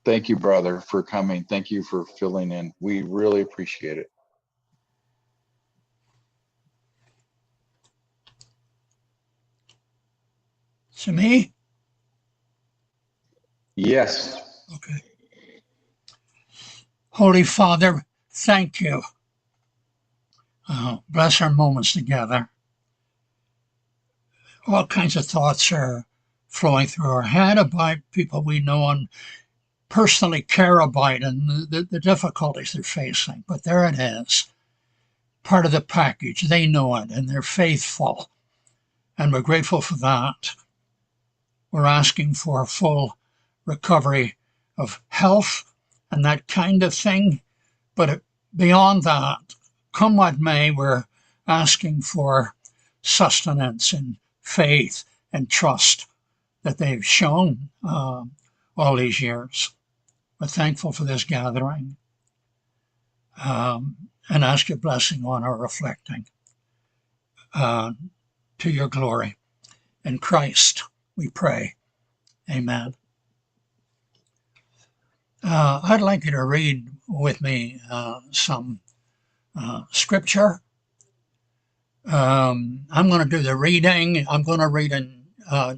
Thank you, brother, for coming. Thank you for filling in. We really appreciate it. To me? Yes. Okay. Holy Father, thank you. Bless our moments together. All kinds of thoughts are flowing through our head about people we know and personally care about and the difficulties they're facing. But there it is. Part of the package. They know it and they're faithful. And we're grateful for that. We're asking for full recovery of health and that kind of thing. But beyond that, come what may, we're asking for sustenance and faith and trust that they've shown all these years. We're thankful for this gathering and ask your blessing on our reflecting to your glory. In Christ, we pray. Amen. I'd like you to read with me some scripture. I'm going to do the reading. I'm going to read in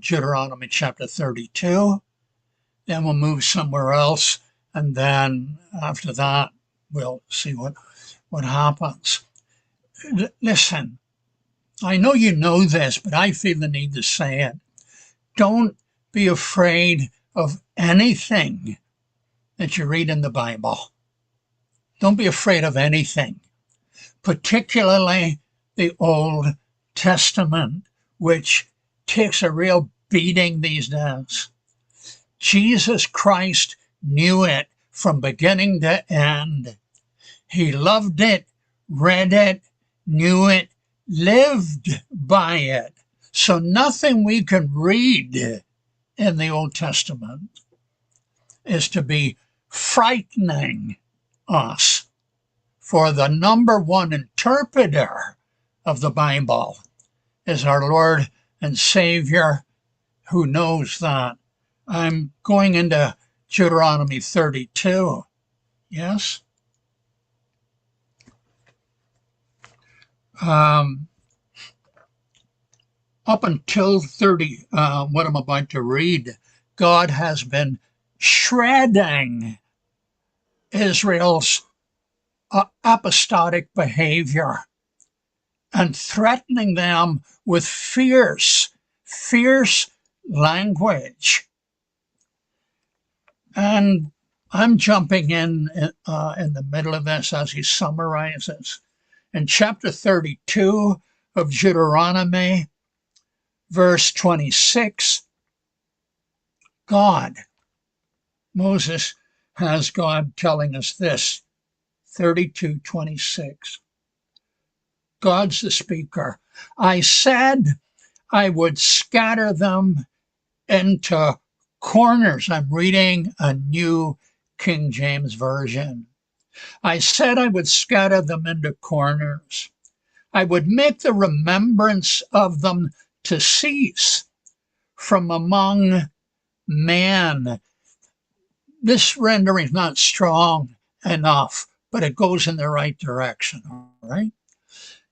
Deuteronomy chapter 32. Then we'll move somewhere else. And then after that, we'll see what happens. Listen, I know you know this, but I feel the need to say it. Don't be afraid of anything that you read in the Bible. Don't be afraid of anything, particularly the Old Testament, which takes a real beating these days. Jesus Christ knew it from beginning to end. He loved it, read it, knew it, lived by it. So nothing we can read in the Old Testament is to be frightening us. For the number one interpreter of the Bible is our Lord and Savior, who knows that. I'm going into Deuteronomy 32. Yes? Up until 30, what I'm about to read, God has been shredding Israel's apostolic behavior and threatening them with fierce language. And I'm jumping in the middle of this as he summarizes. In chapter 32 of Deuteronomy, verse 26, Moses has God telling us this, 32:26. God's the speaker. I said I would scatter them into corners. I'm reading a New King James Version. I said I would scatter them into corners. I would make the remembrance of them to cease from among men. This rendering is not strong enough, but it goes in the right direction, all right?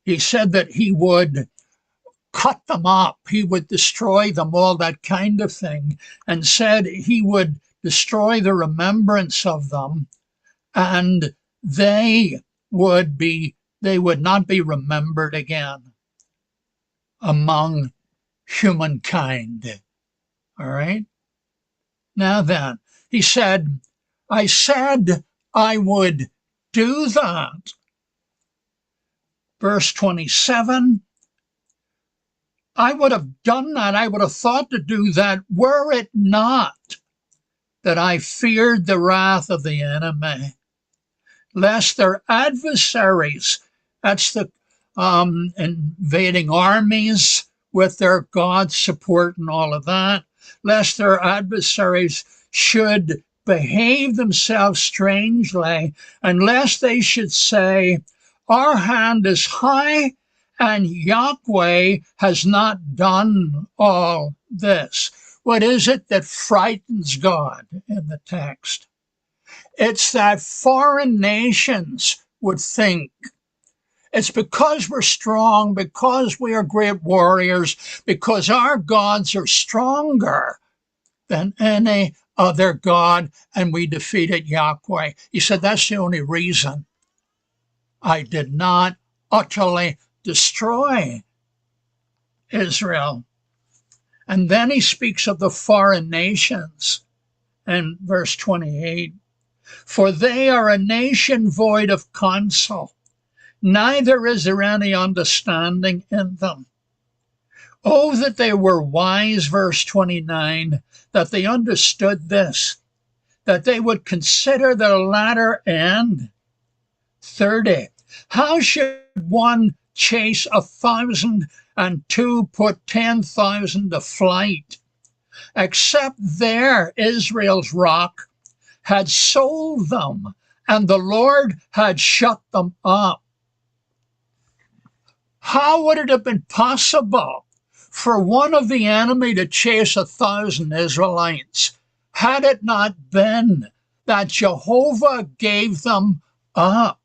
He said that he would cut them up, he would destroy them, all that kind of thing, and said he would destroy the remembrance of them, and they would not be remembered again among humankind. All right? Now then, he said, I said I would do that. Verse 27, I would have done that, I would have thought to do that, were it not that I feared the wrath of the enemy, lest their adversaries, that's the invading armies with their God support and all of that, lest their adversaries should behave themselves strangely, and lest they should say, our hand is high, and Yahweh has not done all this. What is it that frightens God in the text? It's that foreign nations would think it's because we're strong, because we are great warriors, because our gods are stronger than any other god, and we defeated Yahweh. He said, that's the only reason I did not utterly destroy Israel. And then he speaks of the foreign nations in verse 28. For they are a nation void of counsel, neither is there any understanding in them. Oh, that they were wise, verse 29, that they understood this, that they would consider their latter end. 30. How should one chase 1,000 and two put 10,000 to flight, except there Israel's rock had sold them, and the Lord had shut them up? How would it have been possible for one of the enemy to chase 1,000 Israelites had it not been that Jehovah gave them up?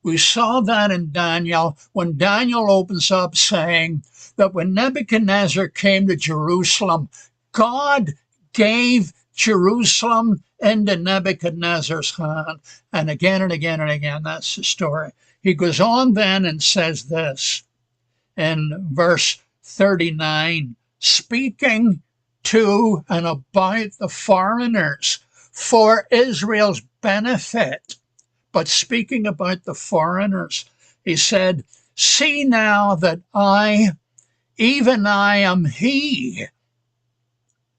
We saw that in Daniel, when Daniel opens up saying that when Nebuchadnezzar came to Jerusalem, God gave Jerusalem into Nebuchadnezzar's hand. And again and again and again, that's the story. He goes on then and says this in verse 39, speaking to and about the foreigners for Israel's benefit, but speaking about the foreigners, he said, see now that I, even I am he,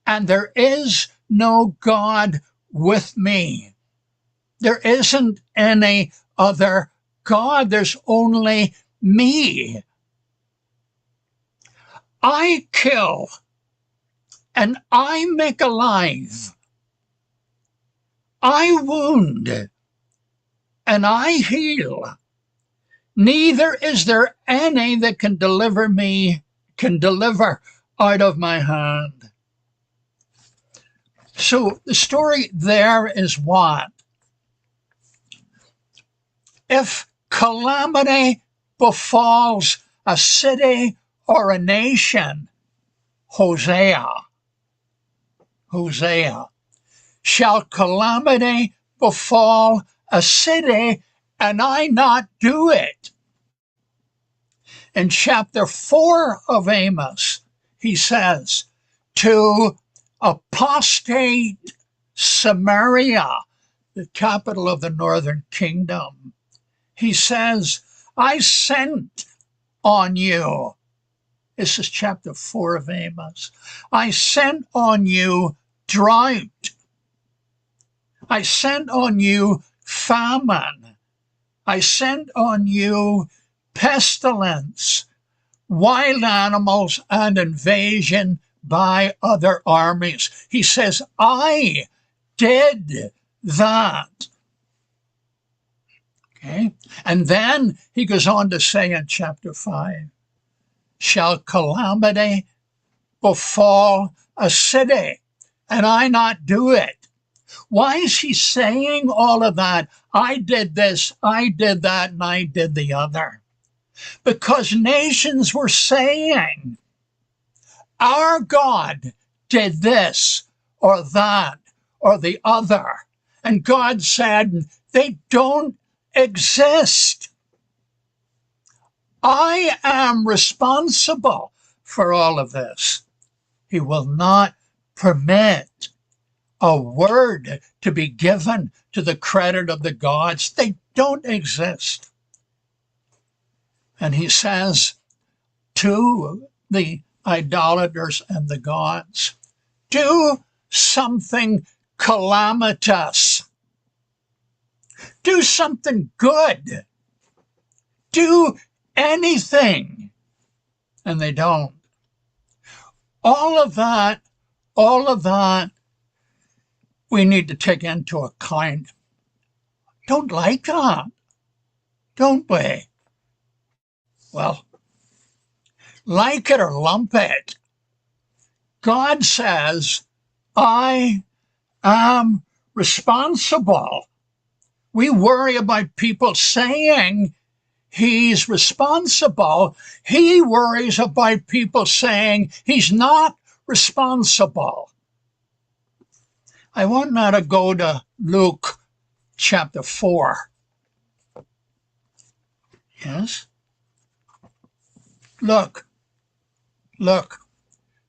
and there is no God with me. There isn't any other God. There's only me. I kill and I make alive. I wound and I heal. Neither is there any that can deliver out of my hand. So the story there is what? If calamity befalls a city or a nation, Hosea, shall calamity befall a city and I not do it? In chapter 4 of Amos, he says, to apostate Samaria, the capital of the northern kingdom, he says, I sent on you. This is chapter 4 of Amos. I sent on you drought. I sent on you famine. I sent on you pestilence, wild animals, and invasion by other armies. He says, I did that. Okay? And then he goes on to say in chapter 5, shall calamity befall a city and I not do it? Why is he saying all of that? I did this, I did that, and I did the other. Because nations were saying, our God did this or that or the other. And God said, they don't exist. I am responsible for all of this. He will not permit a word to be given to the credit of the gods. They don't exist. And he says to the idolaters and the gods, do something calamitous. Do something good. Do anything. And they don't. All of that, we need to take into account. Don't like that, don't we? Well, like it or lump it, God says, I am responsible. We worry about people saying he's responsible. He worries about people saying he's not responsible. I want now to go to Luke chapter 4. Yes? Look.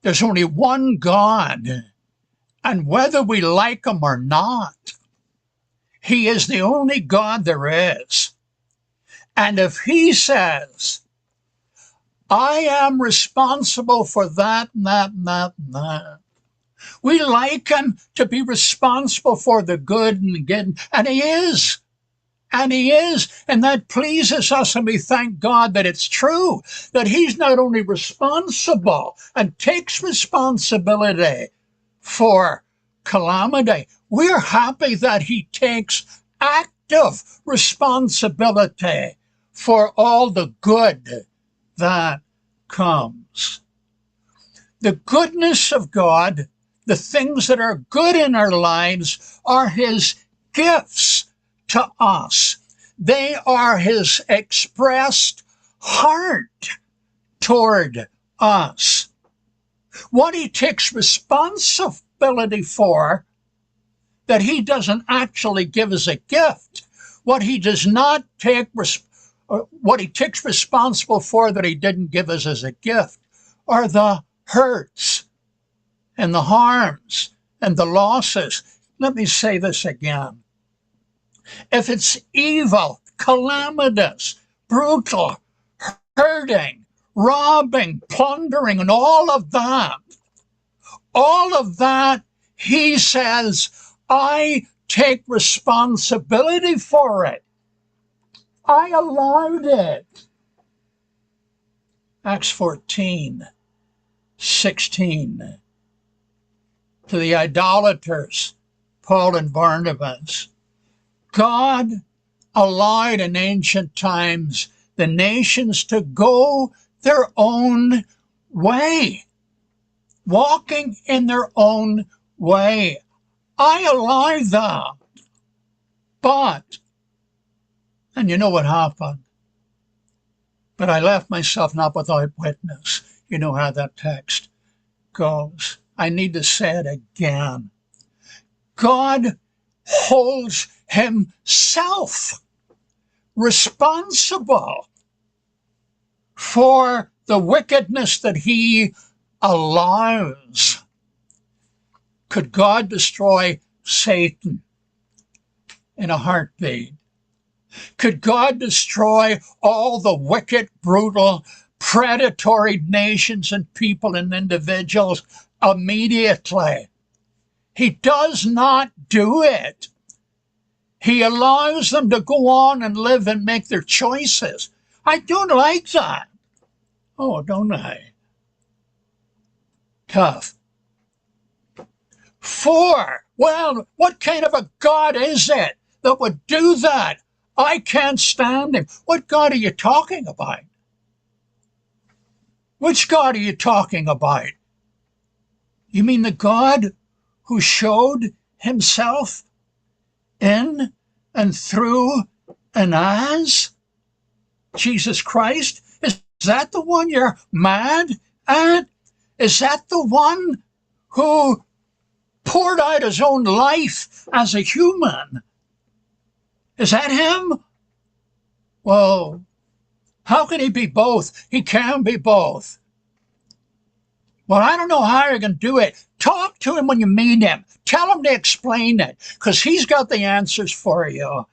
There's only one God, and whether we like him or not, he is the only God there is. And if he says, I am responsible for that and that and that and that, we like him to be responsible for the good and the good, and he is. And he is, and that pleases us, and we thank God that it's true, that he's not only responsible and takes responsibility for calamity, we're happy that he takes active responsibility for all the good that comes. The goodness of God, the things that are good in our lives, are his gifts to us. They are his expressed heart toward us. What he takes responsibility for, that he doesn't actually give as a gift, what he does not take, what he takes responsible for that he didn't give us as a gift, are the hurts and the harms and the losses. Let me say this again. If it's evil, calamitous, brutal, hurting, robbing, plundering, and all of that, he says, I take responsibility for it. I allowed it. Acts 14:16. To the idolaters, Paul and Barnabas, God allowed in ancient times the nations to go their own way, walking in their own way. I allow that. But, and you know what happened? But I left myself not without witness. You know how that text goes. I need to say it again. God holds himself responsible for the wickedness that he allows. Could God destroy Satan in a heartbeat? Could God destroy all the wicked, brutal, predatory nations and people and individuals immediately? He does not do it. He allows them to go on and live and make their choices. I don't like that. Oh, don't I? Tough. 4, well, what kind of a God is it that would do that? I can't stand him. What God are you talking about? Which God are you talking about? You mean the God who showed himself in and through and as Jesus Christ? Is that the one you're mad at? Is that the one who poured out his own life as a human? Is that him? Well, how can he be both? He can be both. Well, I don't know how you're going to do it. Talk to him when you meet him. Tell him to explain it, because he's got the answers for you.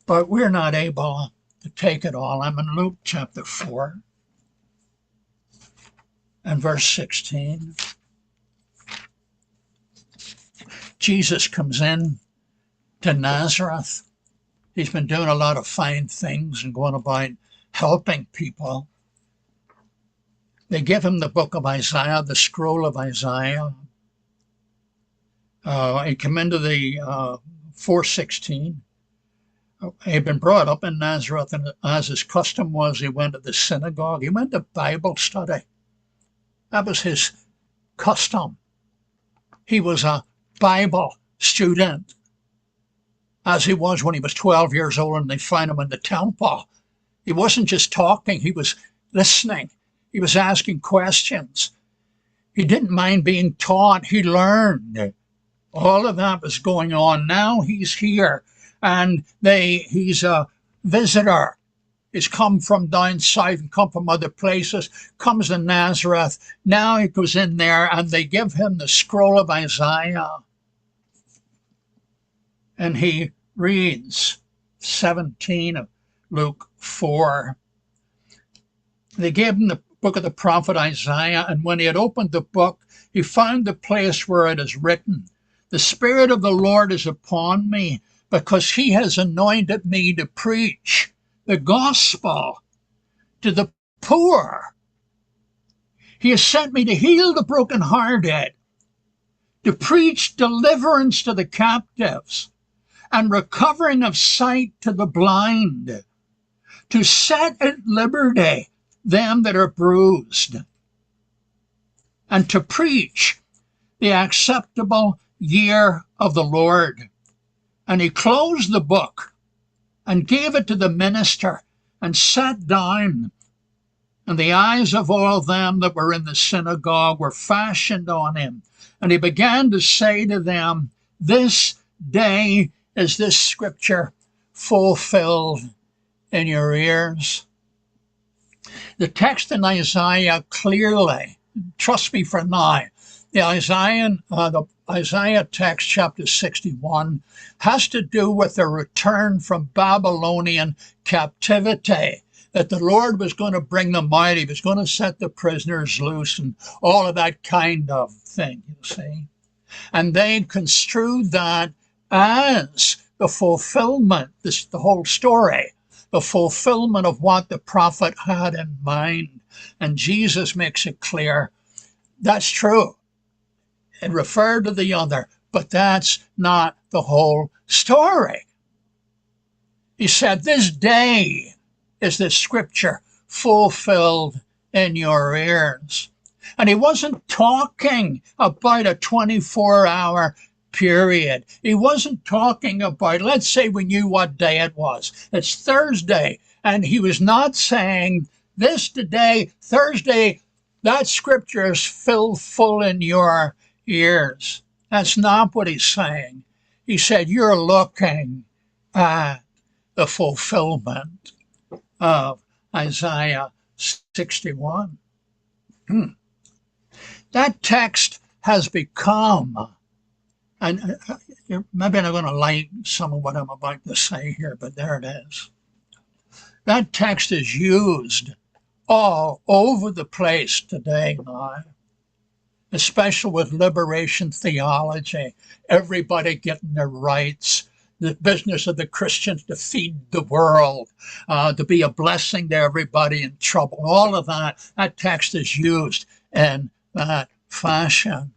But we're not able to take it all. I'm in Luke chapter 4 and verse 16. Jesus comes in to Nazareth. He's been doing a lot of fine things and going about helping people. They give him the book of Isaiah, the scroll of Isaiah. He came into the 4:16. He had been brought up in Nazareth, and as his custom was, he went to the synagogue. He went to Bible study. That was his custom. He was a Bible student as he was when he was 12 years old and they found him in the temple. He wasn't just talking, he was listening. He was asking questions. He didn't mind being taught. He learned. All of that was going on. Now he's here, and he's a visitor. He's come from down south and come from other places, comes to Nazareth. Now he goes in there, and they give him the scroll of Isaiah. And he reads 17 of Luke 4. They gave him the book of the prophet Isaiah, and when he had opened the book, he found the place where it is written, "The Spirit of the Lord is upon me, because he has anointed me to preach the gospel to the poor. He has sent me to heal the brokenhearted, to preach deliverance to the captives, and recovering of sight to the blind, to set at liberty them that are bruised, and to preach the acceptable year of the Lord." And he closed the book and gave it to the minister and sat down. And the eyes of all them that were in the synagogue were fastened on him. And he began to say to them, "This day is this scripture fulfilled in your ears." The text in Isaiah clearly, trust me for now, the Isaiah text, chapter 61, has to do with the return from Babylonian captivity, that the Lord was going to bring them out. He was going to set the prisoners loose and all of that kind of thing, you see. And they construed that as the fulfillment, the whole story, the fulfillment of what the prophet had in mind. And Jesus makes it clear that's true. It referred to the other, but that's not the whole story. He said, "This day is the scripture fulfilled in your ears." And he wasn't talking about a 24-hour period. He wasn't talking about, let's say we knew what day it was. It's Thursday. And he was not saying, this today, Thursday, that scripture is filled full in your ears. That's not what he's saying. He said, you're looking at the fulfillment of Isaiah 61. That text has become, and maybe I'm going to like some of what I'm about to say here, but there it is. That text is used all over the place today now, especially with liberation theology, everybody getting their rights, the business of the Christians to feed the world, to be a blessing to everybody in trouble, all of that. That text is used in that fashion.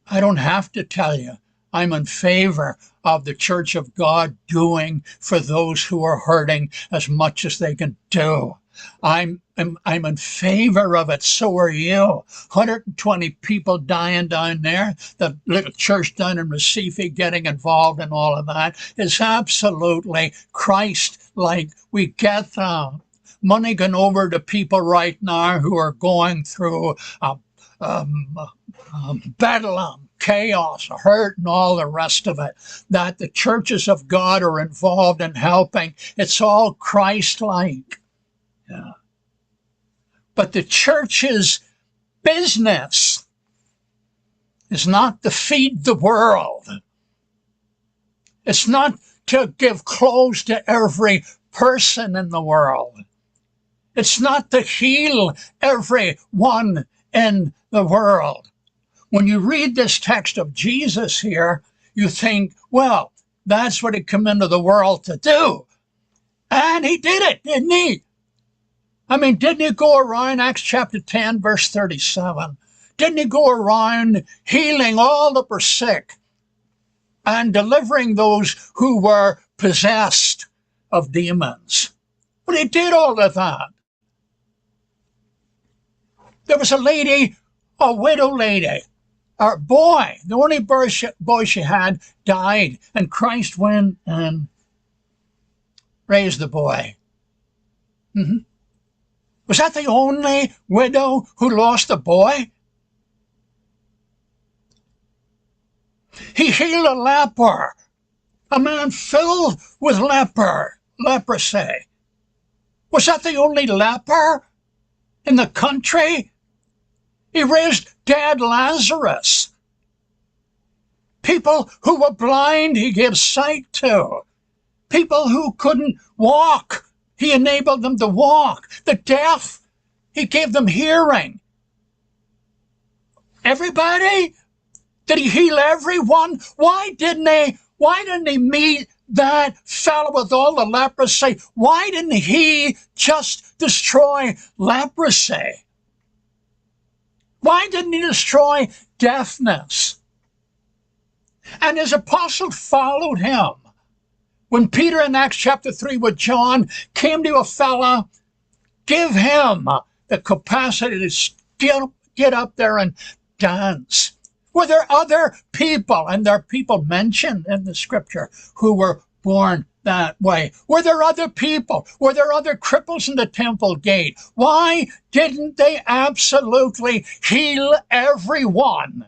I don't have to tell you, I'm in favor of the Church of God doing for those who are hurting as much as they can do. I'm in favor of it. So are you. 120 people dying down there. The little church down in Recife getting involved in all of that is absolutely Christ-like. We get that. Money going over to people right now who are going through bedlam, chaos, hurt, and all the rest of it, that the churches of God are involved in helping. It's all Christ-like. Yeah. But the church's business is not to feed the world. It's not to give clothes to every person in the world. It's not to heal everyone in the world. When you read this text of Jesus here, you think, well, that's what he came into the world to do. And he did it, didn't he? I mean, didn't he go around, Acts chapter 10, verse 37, didn't he go around healing all that were sick and delivering those who were possessed of demons? But he did all of that. There was a lady, a widow lady, our boy, the only boy she had, died, and Christ went and raised the boy. Was that the only widow who lost a boy? He healed a leper, a man filled with leprosy. Was that the only leper in the country? He raised dead Lazarus. People who were blind, he gave sight to. People who couldn't walk, he enabled them to walk. The deaf, he gave them hearing. Everybody? Did he heal everyone? Why didn't he meet that fellow with all the leprosy? Why didn't he just destroy leprosy? Why didn't he destroy deafness? And his apostles followed him. When Peter in Acts chapter 3 with John came to a fella, give him the capacity to get up there and dance. Were there other people, and there are people mentioned in the scripture, who were born that way? Were there other people? Were there other cripples in the temple gate? Why didn't they absolutely heal everyone?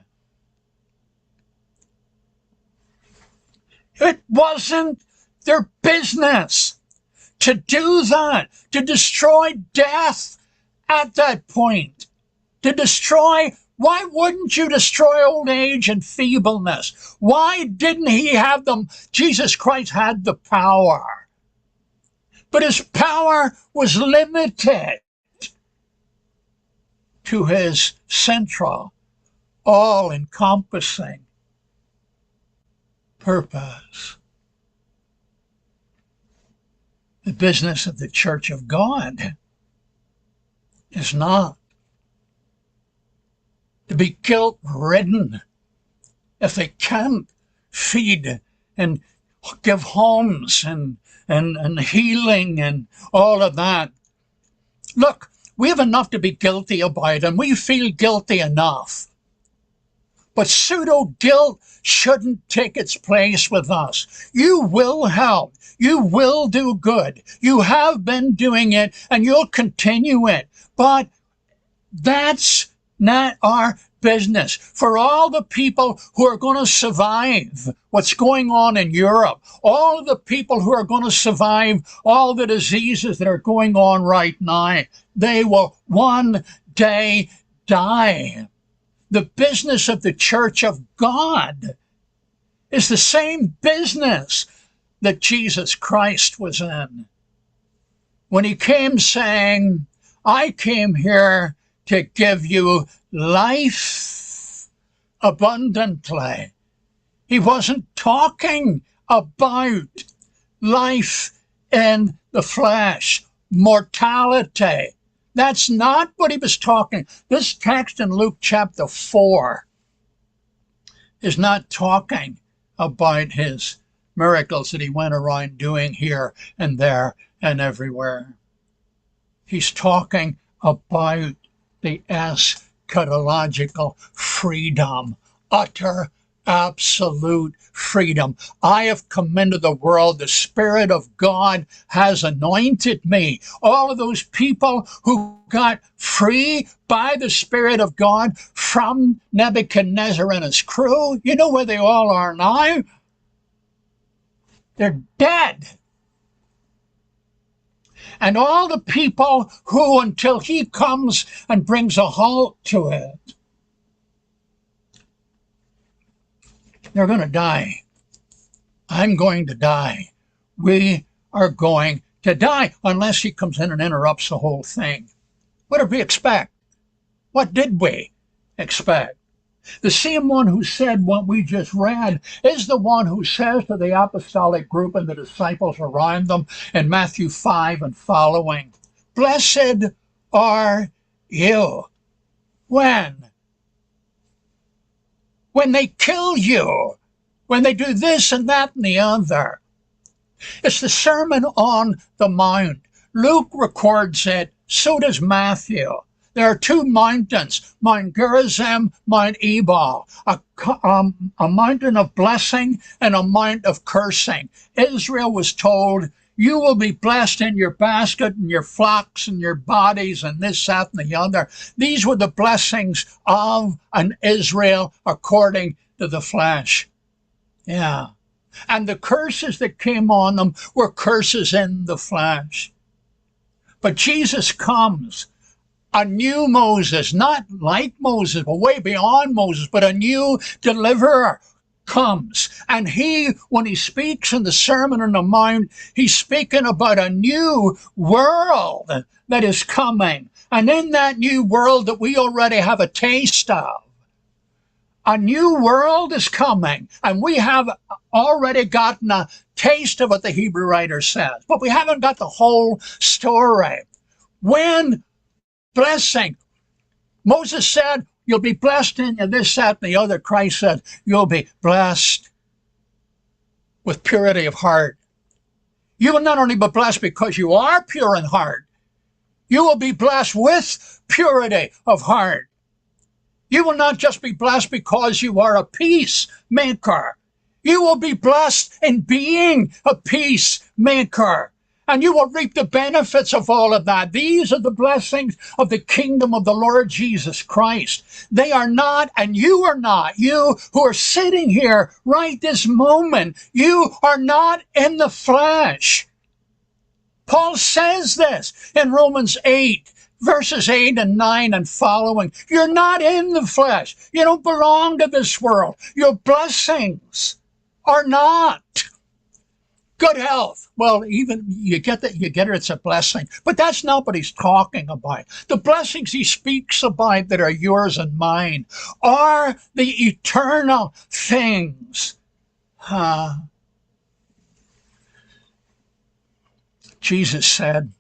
It wasn't their business to do that, to destroy death at that point, to destroy. Why wouldn't you destroy old age and feebleness? Why didn't he have them? Jesus Christ had the power, but his power was limited to his central, all-encompassing purpose. The business of the Church of God is not to be guilt-ridden if they can't feed and give homes and healing and all of that. Look, we have enough to be guilty about, and we feel guilty enough. But pseudo-guilt shouldn't take its place with us. You will help. You will do good. You have been doing it, and you'll continue it. But that's not our business. For all the people who are going to survive what's going on in Europe, all the people who are going to survive all the diseases that are going on right now, they will one day die. The business of the Church of God is the same business that Jesus Christ was in when he came saying, I came here to give you life abundantly. He wasn't talking about life in the flesh, mortality. That's not what he was talking. This text in Luke chapter 4 is not talking about his miracles that he went around doing here and there and everywhere. He's talking about the eschatological freedom, utter, absolute freedom. I have come into the world. The Spirit of God has anointed me. All of those people who got free by the Spirit of God from Nebuchadnezzar and his crew, you know where they all are now? They're dead. And all the people who, until he comes and brings a halt to it, they're going to die. I'm going to die. We are going to die unless he comes in and interrupts the whole thing. What did we expect? What did we expect? The same one who said what we just read is the one who says to the apostolic group and the disciples around them in Matthew 5 and following, blessed are you. When they kill you, when they do this and that and the other. It's the Sermon on the Mount. Luke records it, so does Matthew. There are two mountains, Mount Gerizim, Mount Ebal, a mountain of blessing and a mount of cursing. Israel was told, you will be blessed in your basket and your flocks and your bodies and this, that, and the other. These were the blessings of an Israel according to the flesh. Yeah. And the curses that came on them were curses in the flesh. But Jesus comes, a new Moses, not like Moses, but way beyond Moses, but a new deliverer comes. And he, when he speaks in the Sermon on the Mount, he's speaking about a new world that is coming. And in that new world that we already have a taste of, a new world is coming. And we have already gotten a taste of what the Hebrew writer says, but we haven't got the whole story. When blessing, Moses said, you'll be blessed in this, that, and the other. Christ said, you'll be blessed with purity of heart. You will not only be blessed because you are pure in heart, you will be blessed with purity of heart. You will not just be blessed because you are a peacemaker. You will be blessed in being a peacemaker. And you will reap the benefits of all of that. These are the blessings of the kingdom of the Lord Jesus Christ. They are not, and you are not. You who are sitting here right this moment, you are not in the flesh. Paul says this in Romans 8, verses 8 and 9 and following. You're not in the flesh. You don't belong to this world. Your blessings are not. Good health. Well, even you get that, you get it, it's a blessing. But that's not what he's talking about. The blessings he speaks about that are yours and mine are the eternal things. Jesus said,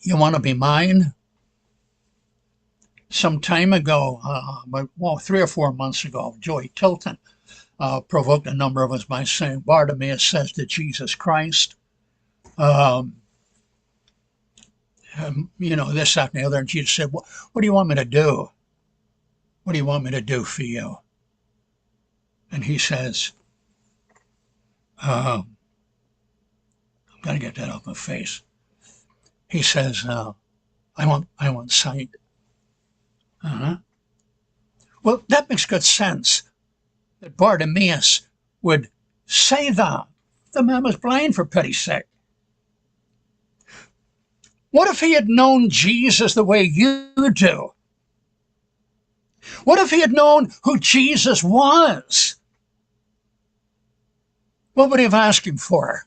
you want to be mine? Some time ago, 3 or 4 months ago, Joey Tilton provoked a number of us by saying, Barnabas says to Jesus Christ, this, that, and the other. And Jesus said, what do you want me to do? What do you want me to do for you? And he says, I'm going to get that off my face. He says, I want sight. Well, that makes good sense that Bartimaeus would say that. The man was blind, for pity's sake. What if he had known Jesus the way you do? What if he had known who Jesus was? What would he have asked him for?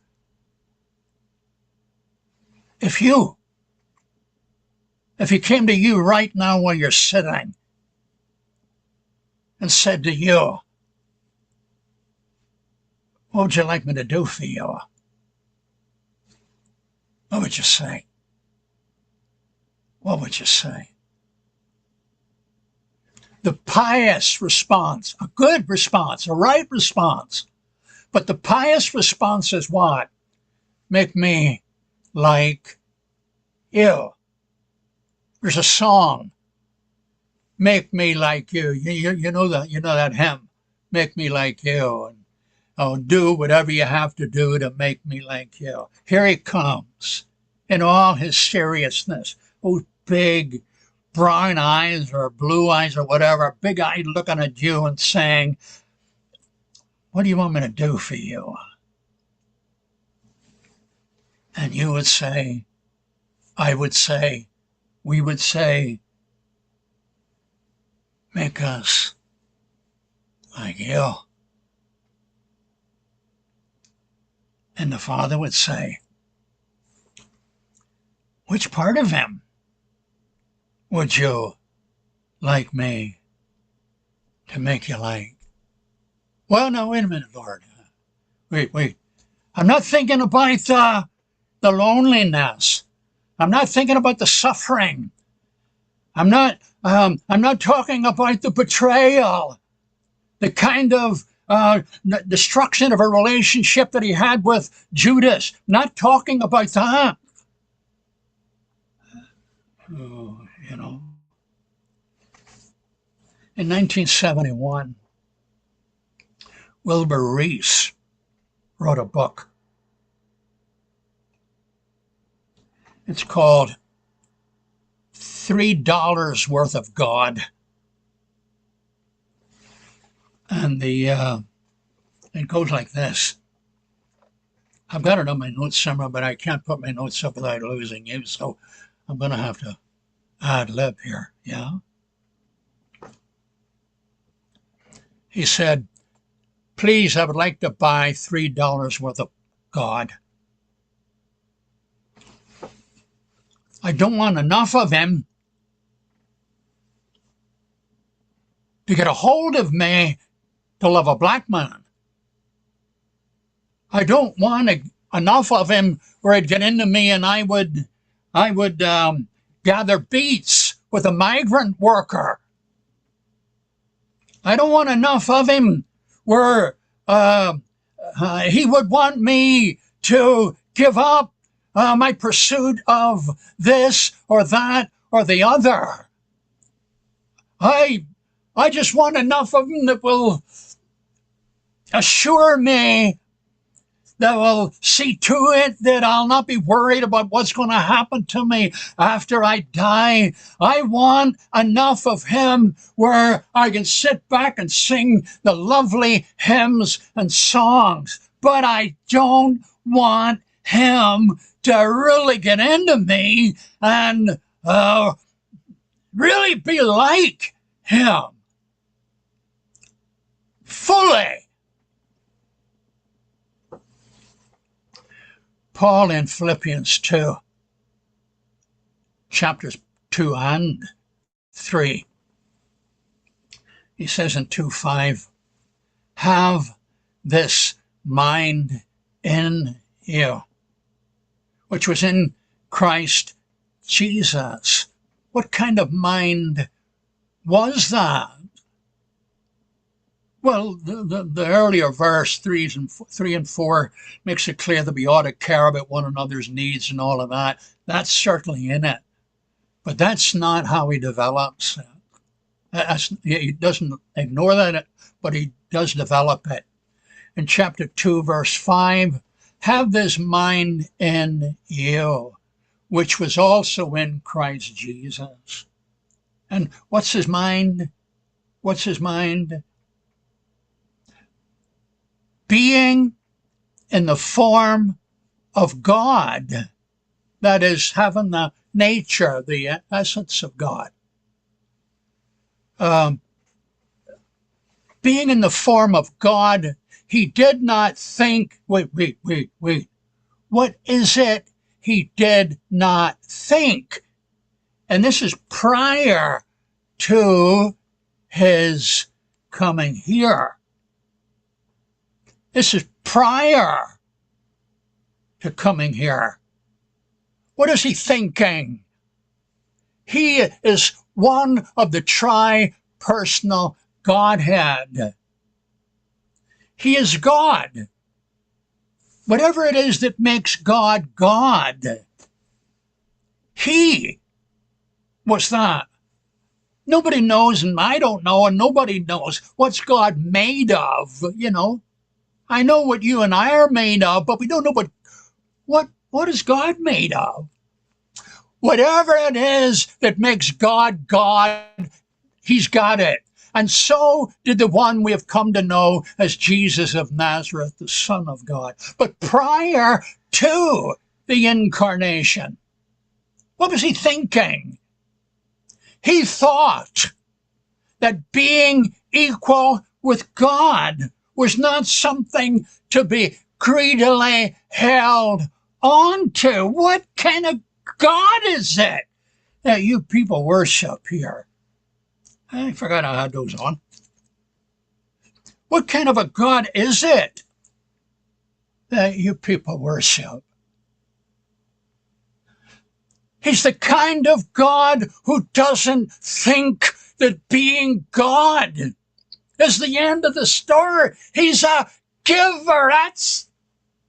If he came to you right now while you're sitting and said to you, what would you like me to do for you? What would you say? What would you say? The pious response, a good response, a right response. But the pious response is what? Make me like you. There's a song, make me like you. You know that hymn, make me like you. And do whatever you have to do to make me like you. Here he comes in all his seriousness. Those big brown eyes or blue eyes or whatever, big-eyed looking at you and saying, what do you want me to do for you? And you would say, I would say, we would say, make us like you. And the Father would say, which part of him would you like me to make you like? Well, now, wait a minute, Lord. Wait. I'm not thinking about the loneliness. I'm not thinking about the suffering. I'm not talking about the betrayal, the kind of destruction of a relationship that he had with Judas. Not talking about that. In 1971, Wilbur Reese wrote a book. It's called $3 Worth of God. And it goes like this. I've got it on my notes somewhere, but I can't put my notes up without losing you, so I'm going to have to ad-lib here, yeah? He said, please, I would like to buy $3 worth of God. I don't want enough of him to get a hold of me to love a black man. I don't want enough of him where he'd get into me and I would gather beets with a migrant worker. I don't want enough of him where he would want me to give up my pursuit of this or that or the other. I just want enough of him that will assure me, that will see to it that I'll not be worried about what's going to happen to me after I die. I want enough of him where I can sit back and sing the lovely hymns and songs, but I don't want him to really get into me and really be like him fully. Paul in Philippians 2, chapters 2 and 3, he says in 2:5, have this mind in you, which was in Christ Jesus. What kind of mind was that? Well, the earlier verse, 3 and 4, makes it clear that we ought to care about one another's needs and all of that. That's certainly in it. But that's not how he develops it. He doesn't ignore that, but he does develop it. In chapter 2, verse 5, have this mind in you, which was also in Christ Jesus. And what's his mind? What's his mind? Being in the form of God, that is, having the nature, the essence of God. Being in the form of God, he did not think, wait. What is it he did not think? And this is prior to his coming here. This is prior to coming here. What is he thinking? He is one of the tri-personal Godhead. He is God. Whatever it is that makes God God, he was that. Nobody knows, and I don't know, and nobody knows what's God made of, you know. I know what you and I are made of, but we don't know what is God made of. Whatever it is that makes God God, he's got it. And so did the one we have come to know as Jesus of Nazareth, the Son of God. But prior to the incarnation, what was he thinking? He thought that being equal with God was not something to be greedily held on to. What kind of God is it that you people worship here? I forgot I had those on. What kind of a God is it that you people worship? He's the kind of God who doesn't think that being God is the end of the story. He's a giver.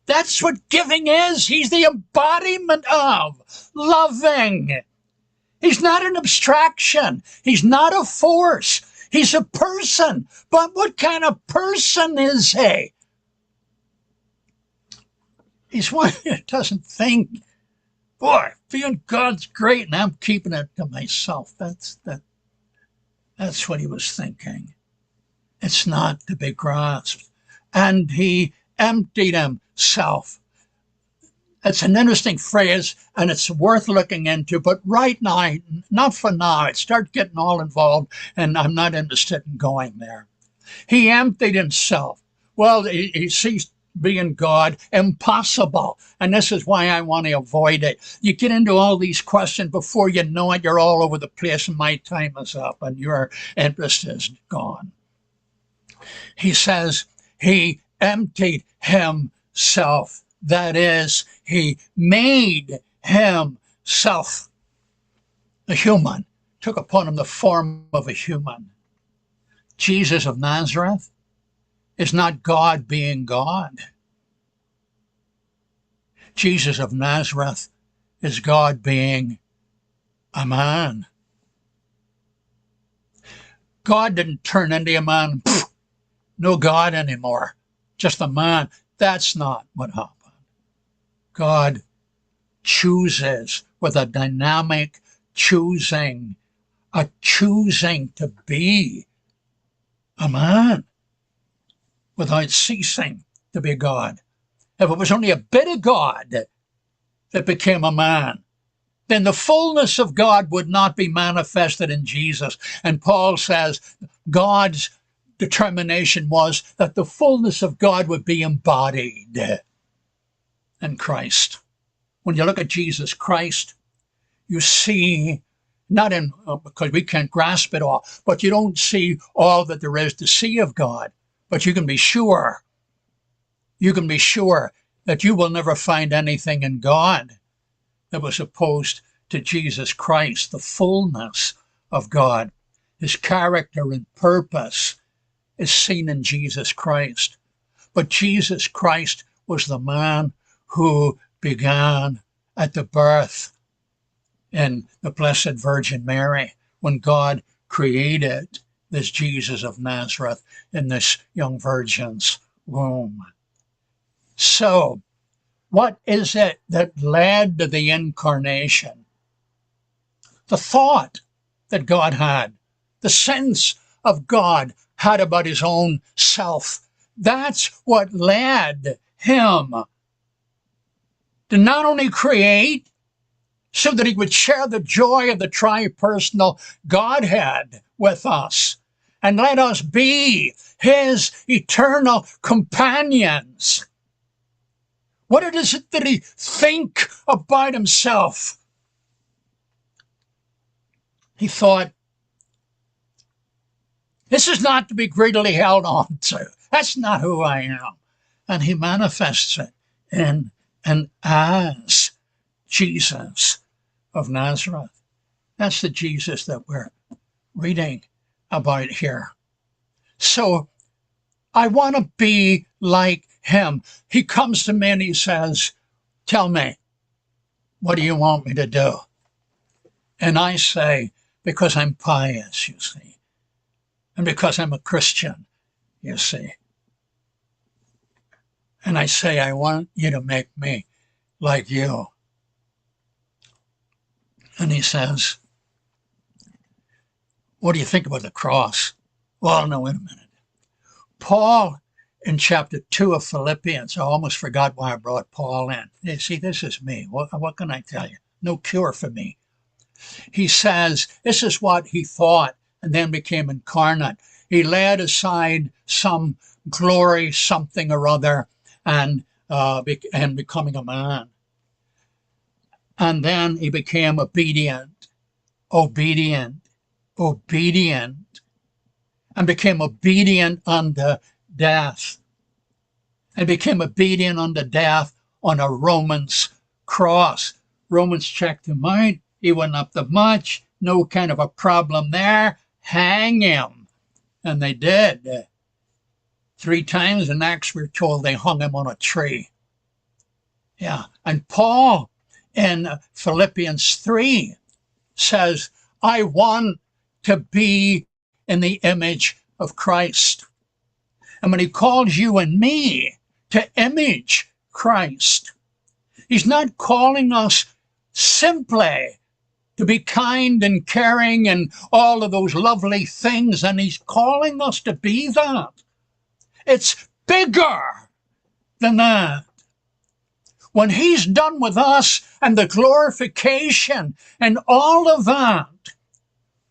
That's what giving is. He's the embodiment of loving. He's not an abstraction. He's not a force. He's a person. But what kind of person is he? He's one that doesn't think, boy, being God's great and I'm keeping it to myself. That's what he was thinking. It's not to be grasped. And he emptied himself. It's an interesting phrase, and it's worth looking into, but right now, not for now. It starts getting all involved, and I'm not interested in going there. He emptied himself. Well, he ceased being God. Impossible. And this is why I want to avoid it. You get into all these questions, before you know it, you're all over the place, and my time is up, and your interest is gone. He says he emptied himself. That is, he made himself a human, took upon him the form of a human. Jesus of Nazareth is not God being God. Jesus of Nazareth is God being a man. God didn't turn into a man, no God anymore, just a man. That's not what happened. God chooses with a dynamic choosing, a choosing to be a man without ceasing to be God. If it was only a bit of God that became a man, then the fullness of God would not be manifested in Jesus. And Paul says God's determination was that the fullness of God would be embodied in Christ. When you look at Jesus Christ, you see, not in, because we can't grasp it all, but you don't see all that there is to see of God. But you can be sure that you will never find anything in God that was opposed to Jesus Christ, the fullness of God. His character and purpose is seen in Jesus Christ. But Jesus Christ was the man who began at the birth in the Blessed Virgin Mary, when God created this Jesus of Nazareth in this young virgin's womb. So, what is it that led to the incarnation? The thought that God had, the sense of God had about his own self. That's what led him to not only create so that he would share the joy of the tri-personal Godhead with us, and let us be his eternal companions. What is it that he think about himself? He thought, this is not to be greedily held on to. That's not who I am. And he manifests it in and as Jesus of Nazareth. That's the Jesus that we're reading about here. So I want to be like him. He comes to me and he says, tell me, what do you want me to do? And I say, because I'm pious, you see, and because I'm a Christian, you see. And I say, I want you to make me like you. And he says, what do you think about the cross? Well, no, wait a minute. Paul, in chapter 2 of Philippians, I almost forgot why I brought Paul in. You see, this is me. What can I tell you? No cure for me. He says, this is what he thought and then became incarnate. He laid aside some glory, something or other, and becoming a man. And then he became obedient, and became obedient unto death, and became obedient unto death on a Roman's cross. Romans checked him out. He wasn't up to much, no kind of a problem there. Hang him. And they did. 3 times in Acts we're told they hung him on a tree. Yeah. And Paul in Philippians 3 says, I want to be in the image of Christ. And when he calls you and me to image Christ, he's not calling us simply to be kind and caring and all of those lovely things, and he's calling us to be that. It's bigger than that. When he's done with us and the glorification and all of that,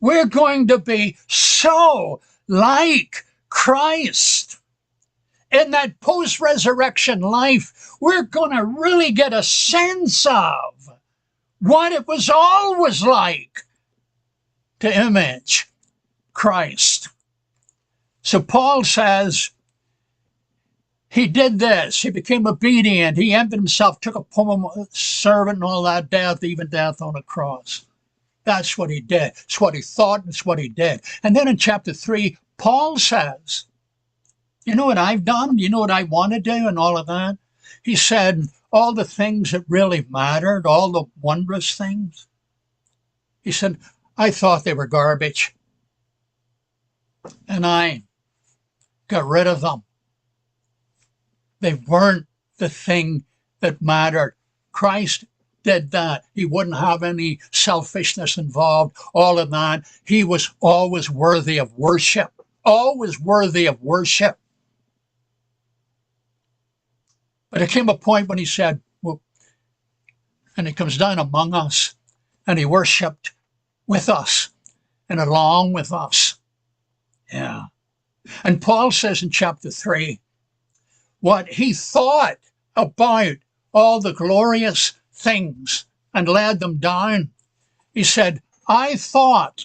we're going to be so like Christ. In that post-resurrection life, we're going to really get a sense of what it was always like to image Christ. So Paul says, he did this. He became obedient. He emptied himself, took upon him servant and all that, death, even death on a cross. That's what he did. It's what he thought. It's what he did. And then in chapter 3, Paul says, you know what I've done? You know what I want to do and all of that? He said, all the things that really mattered, all the wondrous things. He said, I thought they were garbage. And I got rid of them. They weren't the thing that mattered. Christ did that. He wouldn't have any selfishness involved, all of that. He was always worthy of worship. Always worthy of worship. But there came a point when he said, well, and he comes down among us, and he worshiped with us and along with us. Yeah. And Paul says in chapter 3, what he thought about all the glorious things and laid them down. He said, I thought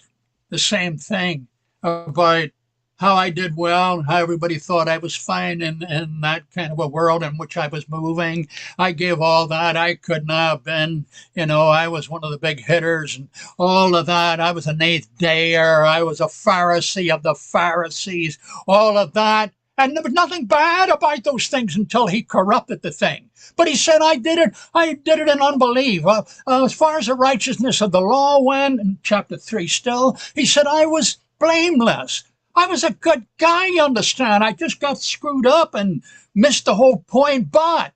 the same thing about how I did well and how everybody thought I was fine in that kind of a world in which I was moving. I gave all that. I could not have been, I was one of the big hitters and all of that. I was an eighth dayer. I was a Pharisee of the Pharisees, all of that. And there was nothing bad about those things until he corrupted the thing. But he said, I did it in unbelief. As far as the righteousness of the law went, in chapter 3 still, he said, I was blameless. I was a good guy, you understand. I just got screwed up and missed the whole point. But,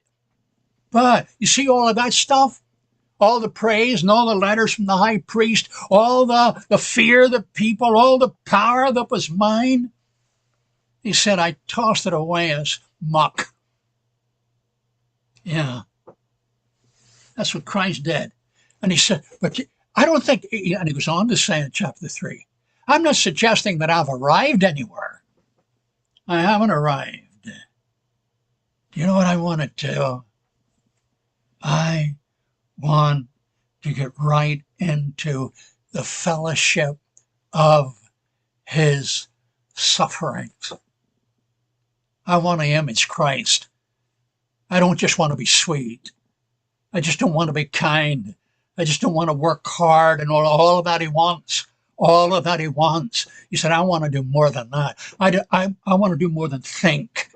you see all of that stuff? All the praise and all the letters from the high priest, all the fear of the people, all the power that was mine. He said, I tossed it away as muck. Yeah. That's what Christ did. And he said, but I don't think, and he goes on to say in chapter 3, I'm not suggesting that I've arrived anywhere. I haven't arrived. Do you know what I want to do? I want to get right into the fellowship of his sufferings. I want to image Christ. I don't just want to be sweet. I just don't want to be kind. I just don't want to work hard and all of that he wants. All of that he wants. He said, I want to do more than that. I want to do more than think.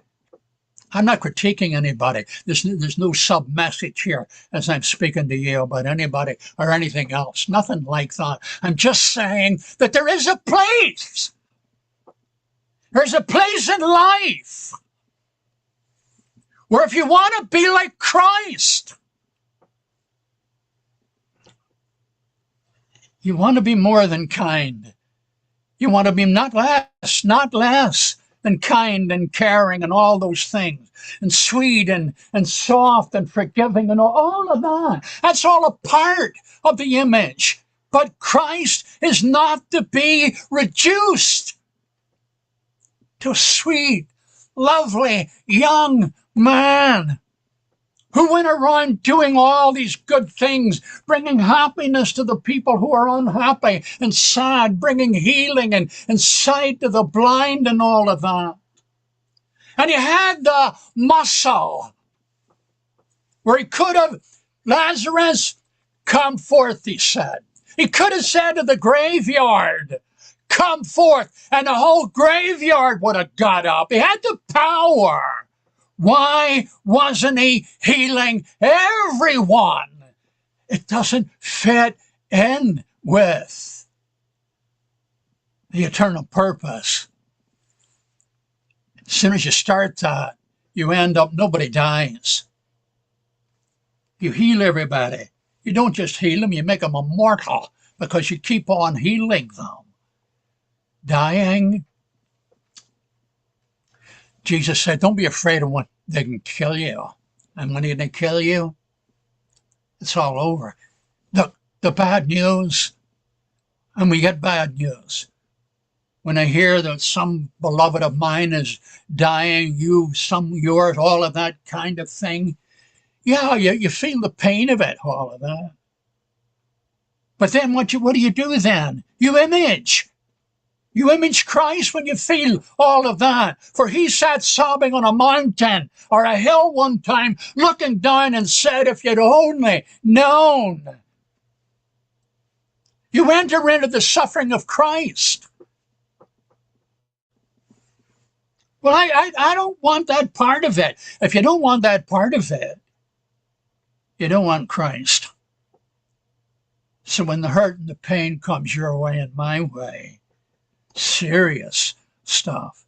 I'm not critiquing anybody. There's no sub-message here as I'm speaking to you about anybody or anything else. Nothing like that. I'm just saying that there is a place. There's a place in life where if you want to be like Christ, you want to be more than kind. You want to be not less than kind and caring and all those things, and sweet and soft and forgiving and all of that. That's all a part of the image. But Christ is not to be reduced to a sweet, lovely, young man who went around doing all these good things, bringing happiness to the people who are unhappy and sad, bringing healing and sight to the blind and all of that. And he had the muscle where he could have, Lazarus, come forth, he said. He could have said to the graveyard, come forth, and the whole graveyard would have got up. He had the power. Why wasn't he healing everyone? It doesn't fit in with the eternal purpose. As soon as you start that, you end up, nobody dies. You heal everybody. You don't just heal them, you make them immortal because you keep on healing them. Dying, Jesus said, don't be afraid of what they can kill you. And when they kill you, it's all over. The bad news, and we get bad news. When I hear that some beloved of mine is dying, yours, all of that kind of thing, yeah, you feel the pain of it, all of that. But then what do you do then? You image Christ when you feel all of that. For he sat sobbing on a mountain or a hill one time, looking down and said, if you'd only known. You enter into the suffering of Christ. Well, I don't want that part of it. If you don't want that part of it, you don't want Christ. So when the hurt and the pain comes your way and my way, serious stuff.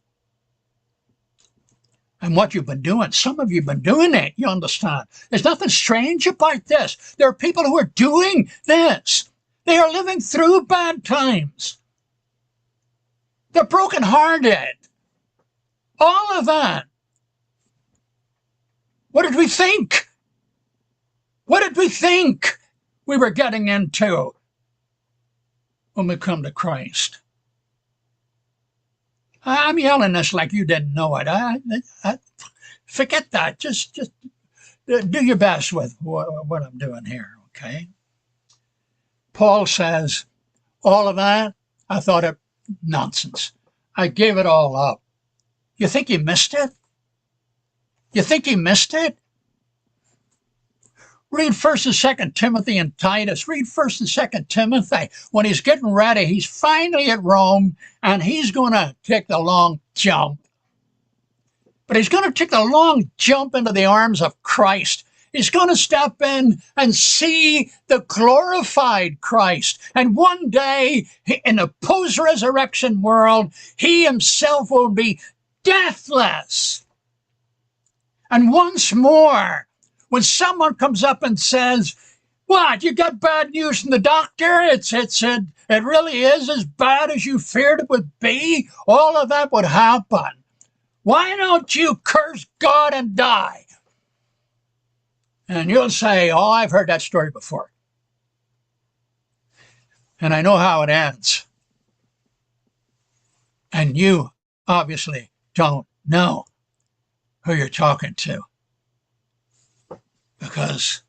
And what you've been doing, some of you have been doing it, you understand. There's nothing strange about this. There are people who are doing this. They are living through bad times. They're brokenhearted. All of that. What did we think? What did we think we were getting into when we come to Christ? I'm yelling this like you didn't know it. Forget that. Just do your best with what I'm doing here, okay? Paul says, all of that, I thought it nonsense. I gave it all up. You think he missed it? You think he missed it? Read 1st and 2nd Timothy and Titus. Read 1st and 2nd Timothy. When he's getting ready, he's finally at Rome, and he's going to take the long jump. But he's going to take the long jump into the arms of Christ. He's going to step in and see the glorified Christ. And one day, in a post-resurrection world, he himself will be deathless. And once more, when someone comes up and says, what, you got bad news from the doctor? It really is as bad as you feared it would be? All of that would happen. Why don't you curse God and die? And you'll say, oh, I've heard that story before. And I know how it ends. And you obviously don't know who you're talking to. Because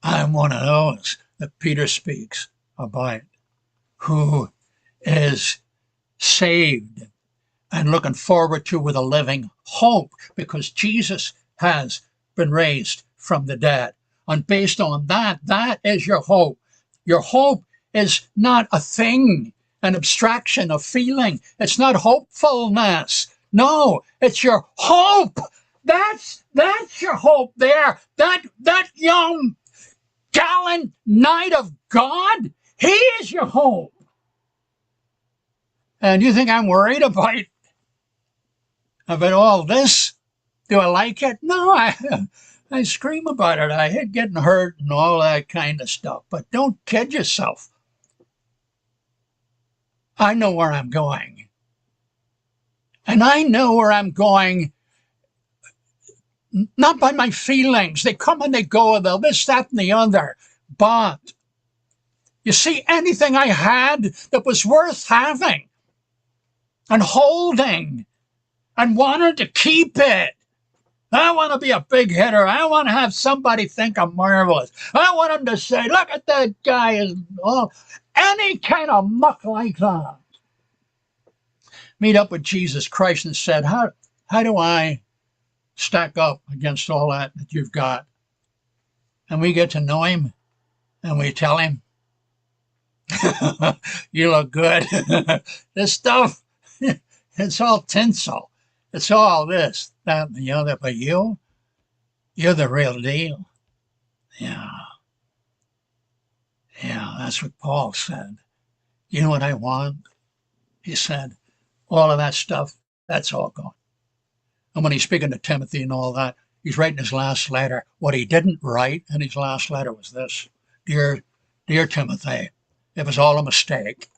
I'm one of those that Peter speaks about, who is saved and looking forward to with a living hope, because Jesus has been raised from the dead. And based on that, that is your hope. Your hope is not a thing, an abstraction, a feeling. It's not hopefulness. No, it's your hope. That's your hope there. That young gallant knight of God, he is your hope. And you think I'm worried about all this? Do I like it? No, I scream about it. I hate getting hurt and all that kind of stuff. But don't kid yourself. I know where I'm going. And I know where I'm going not by my feelings. They come and they go, they'll this, that, and the other. But you see, anything I had that was worth having and holding and wanted to keep it. I want to be a big hitter. I want to have somebody think I'm marvelous. I want them to say, look at that guy. Any kind of muck like that. Meet up with Jesus Christ and said, how do I stack up against all that you've got? And we get to know him and we tell him, you look good. This stuff, it's all tinsel. It's all this, that, and the other. But you're the real deal. Yeah, that's what Paul said. You know what I want? he said, all of that stuff, that's all gone. And when he's speaking to Timothy and all that, he's writing his last letter. What he didn't write in his last letter was this: Dear Timothy, it was all a mistake.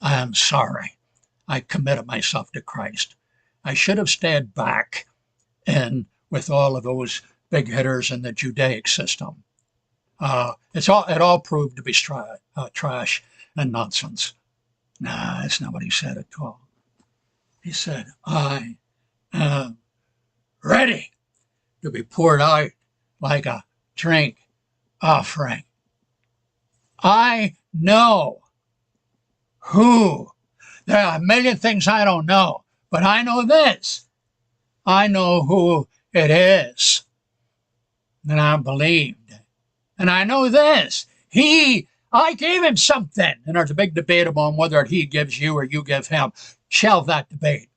I am sorry. I committed myself to Christ. I should have stayed back in with all of those big hitters in the Judaic system. It all proved to be trash and nonsense. Nah, that's not what he said at all. He said, I am ready to be poured out like a drink offering. I know who. There are a million things I don't know, but I know this. I know who it is that I believed. And I know this. I gave him something. And there's a big debate about whether he gives you or you give him. Shelve that debate.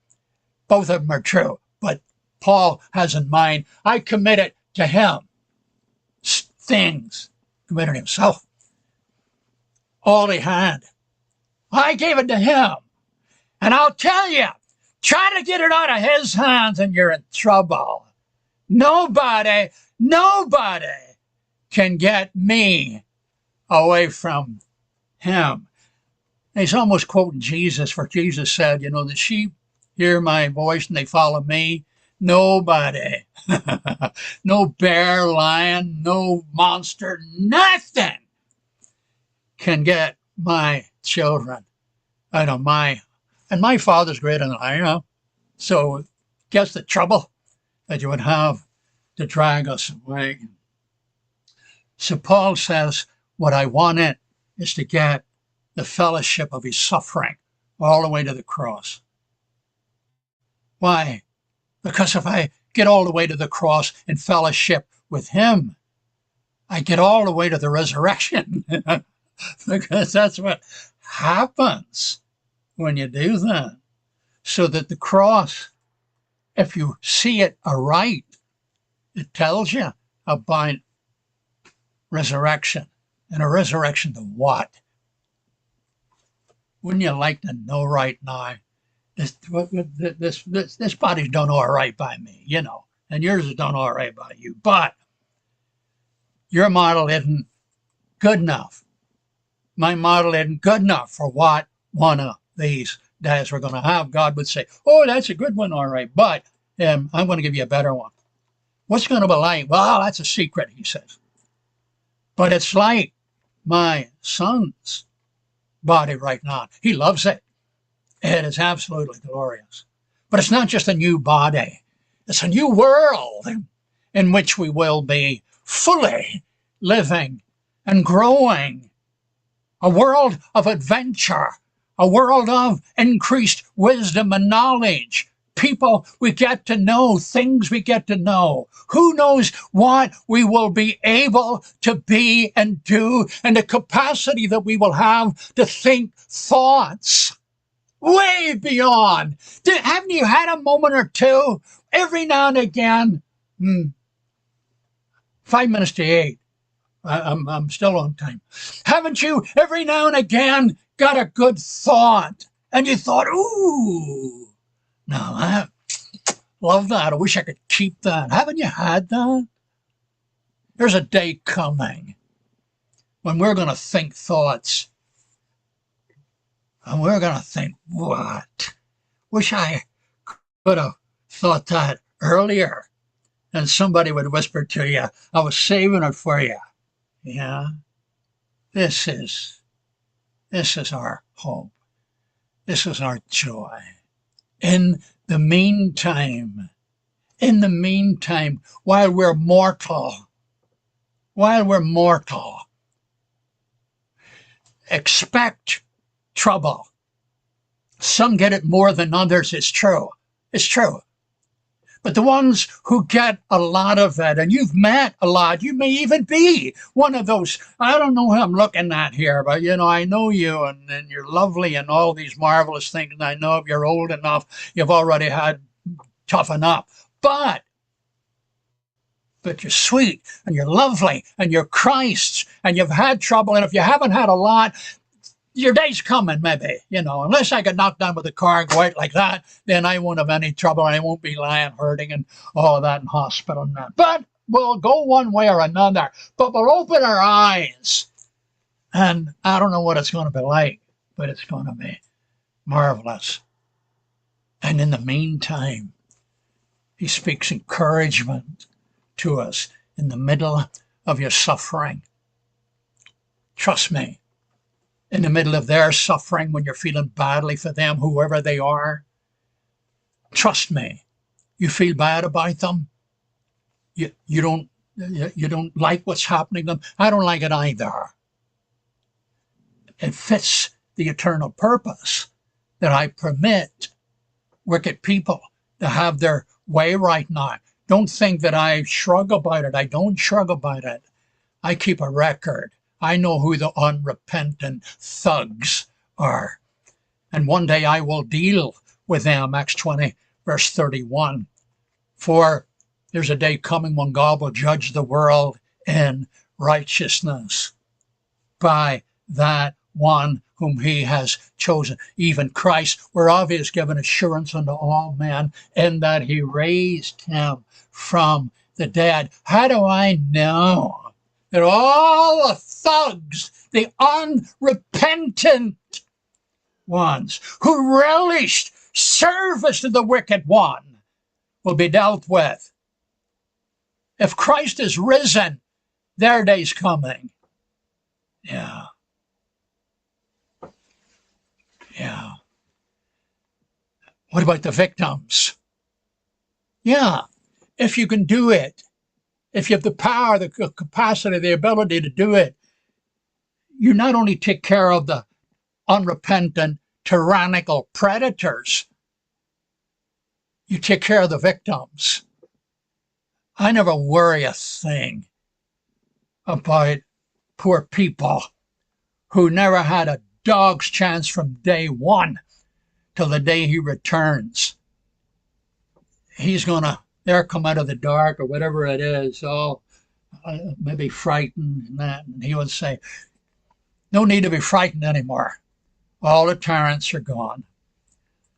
Both of them are true. But Paul has in mind, I committed to him things. Committed himself. All he had. I gave it to him. And I'll tell you, try to get it out of his hands and you're in trouble. Nobody can get me away from him. And he's almost quoting Jesus, for Jesus said, the sheep hear my voice and they follow me. Nobody, no bear, lion, no monster, nothing can get my children out of and my Father's greater than I. So guess the trouble that you would have to drag us away. So Paul says, what I wanted is to get the fellowship of his suffering all the way to the cross. Why? Because if I get all the way to the cross in fellowship with him, I get all the way to the resurrection. Because that's what happens when you do that. So that the cross, if you see it aright, it tells you about resurrection. And a resurrection to what? Wouldn't you like to know right now? This body's done all right by me, and yours is done all right by you. But your model isn't good enough. My model isn't good enough for what one of these days we're going to have. God would say, oh, that's a good one, all right, but I'm going to give you a better one. What's going to be like? Well, that's a secret, he says. But it's like my son's body right now. He loves it. It is absolutely glorious. But it's not just a new body. It's a new world in which we will be fully living and growing. A world of adventure. A world of increased wisdom and knowledge. People we get to know, things we get to know. Who knows what we will be able to be and do, and the capacity that we will have to think thoughts way beyond. Haven't you had a moment or two every now and again? 5 minutes to 8. I'm still on time. Haven't you every now and again got a good thought and you thought, ooh, no, I love that. I wish I could keep that. Haven't you had that? There's a day coming when we're going to think thoughts. And we're going to think, what? Wish I could have thought that earlier. And somebody would whisper to you, I was saving it for you. Yeah. This is our hope. This is our joy. In the meantime, while we're mortal, expect trouble. Some get it more than others. It's true. But the ones who get a lot of it, and you've met a lot, you may even be one of those. I don't know who I'm looking at here, but I know you, and you're lovely and all these marvelous things. And I know if you're old enough, you've already had toughen up. But you're sweet and you're lovely and you're Christ's and you've had trouble. And if you haven't had a lot, your day's coming, maybe, unless I get knocked down with a car and go out like that, then I won't have any trouble. I won't be lying hurting and all of that in hospital and that. But we'll go one way or another. But we'll open our eyes. And I don't know what it's going to be like, but it's going to be marvelous. And in the meantime, he speaks encouragement to us in the middle of your suffering. Trust me. In the middle of their suffering, when you're feeling badly for them, whoever they are, trust me, you feel bad about them. You don't like what's happening to them. I don't like it either. It fits the eternal purpose that I permit wicked people to have their way right now. Don't think that I shrug about it. I don't shrug about it. I keep a record. I know who the unrepentant thugs are. And one day I will deal with them, Acts 20, verse 31. For there's a day coming when God will judge the world in righteousness by that one whom he has chosen, even Christ, whereof he has given assurance unto all men, in that he raised him from the dead. How do I know that all the thugs, the unrepentant ones who relished service to the wicked one, will be dealt with? If Christ is risen, their day's coming. Yeah. What about the victims? Yeah. If you can do it, if you have the power, the capacity, the ability to do it, you not only take care of the unrepentant, tyrannical predators, you take care of the victims. I never worry a thing about poor people who never had a dog's chance from day one till the day he returns. They'll come out of the dark or whatever it is, maybe frightened and that, and he would say, no need to be frightened anymore. All the tyrants are gone.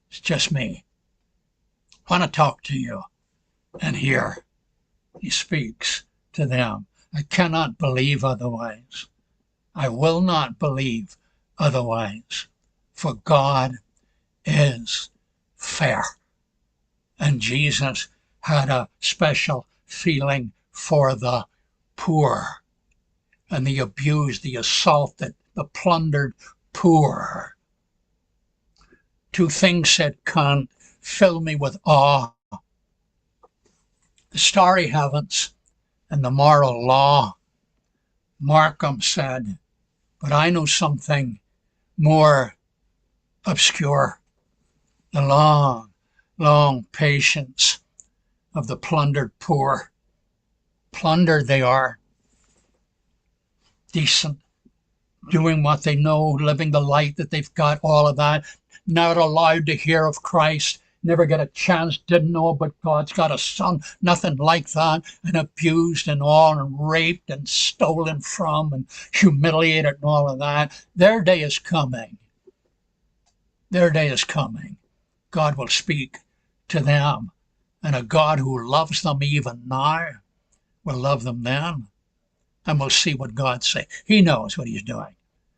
It's just me. I want to talk to you. And here he speaks to them. I cannot believe otherwise. I will not believe otherwise. For God is fair. And Jesus had a special feeling for the poor and the abused, the assaulted, the plundered poor. Two things said Kant fill me with awe: the starry heavens and the moral law. Markham said, but I know something more obscure: the long, long patience of the plundered poor. Plundered they are, decent, doing what they know, living the life that they've got, all of that, not allowed to hear of Christ, never get a chance, didn't know but God's got a son, nothing like that, and abused and all, and raped and stolen from and humiliated and all of that. Their day is coming. Their day is coming. God will speak to them, and a God who loves them even now will love them then, and we'll see what God says. He knows what he's doing.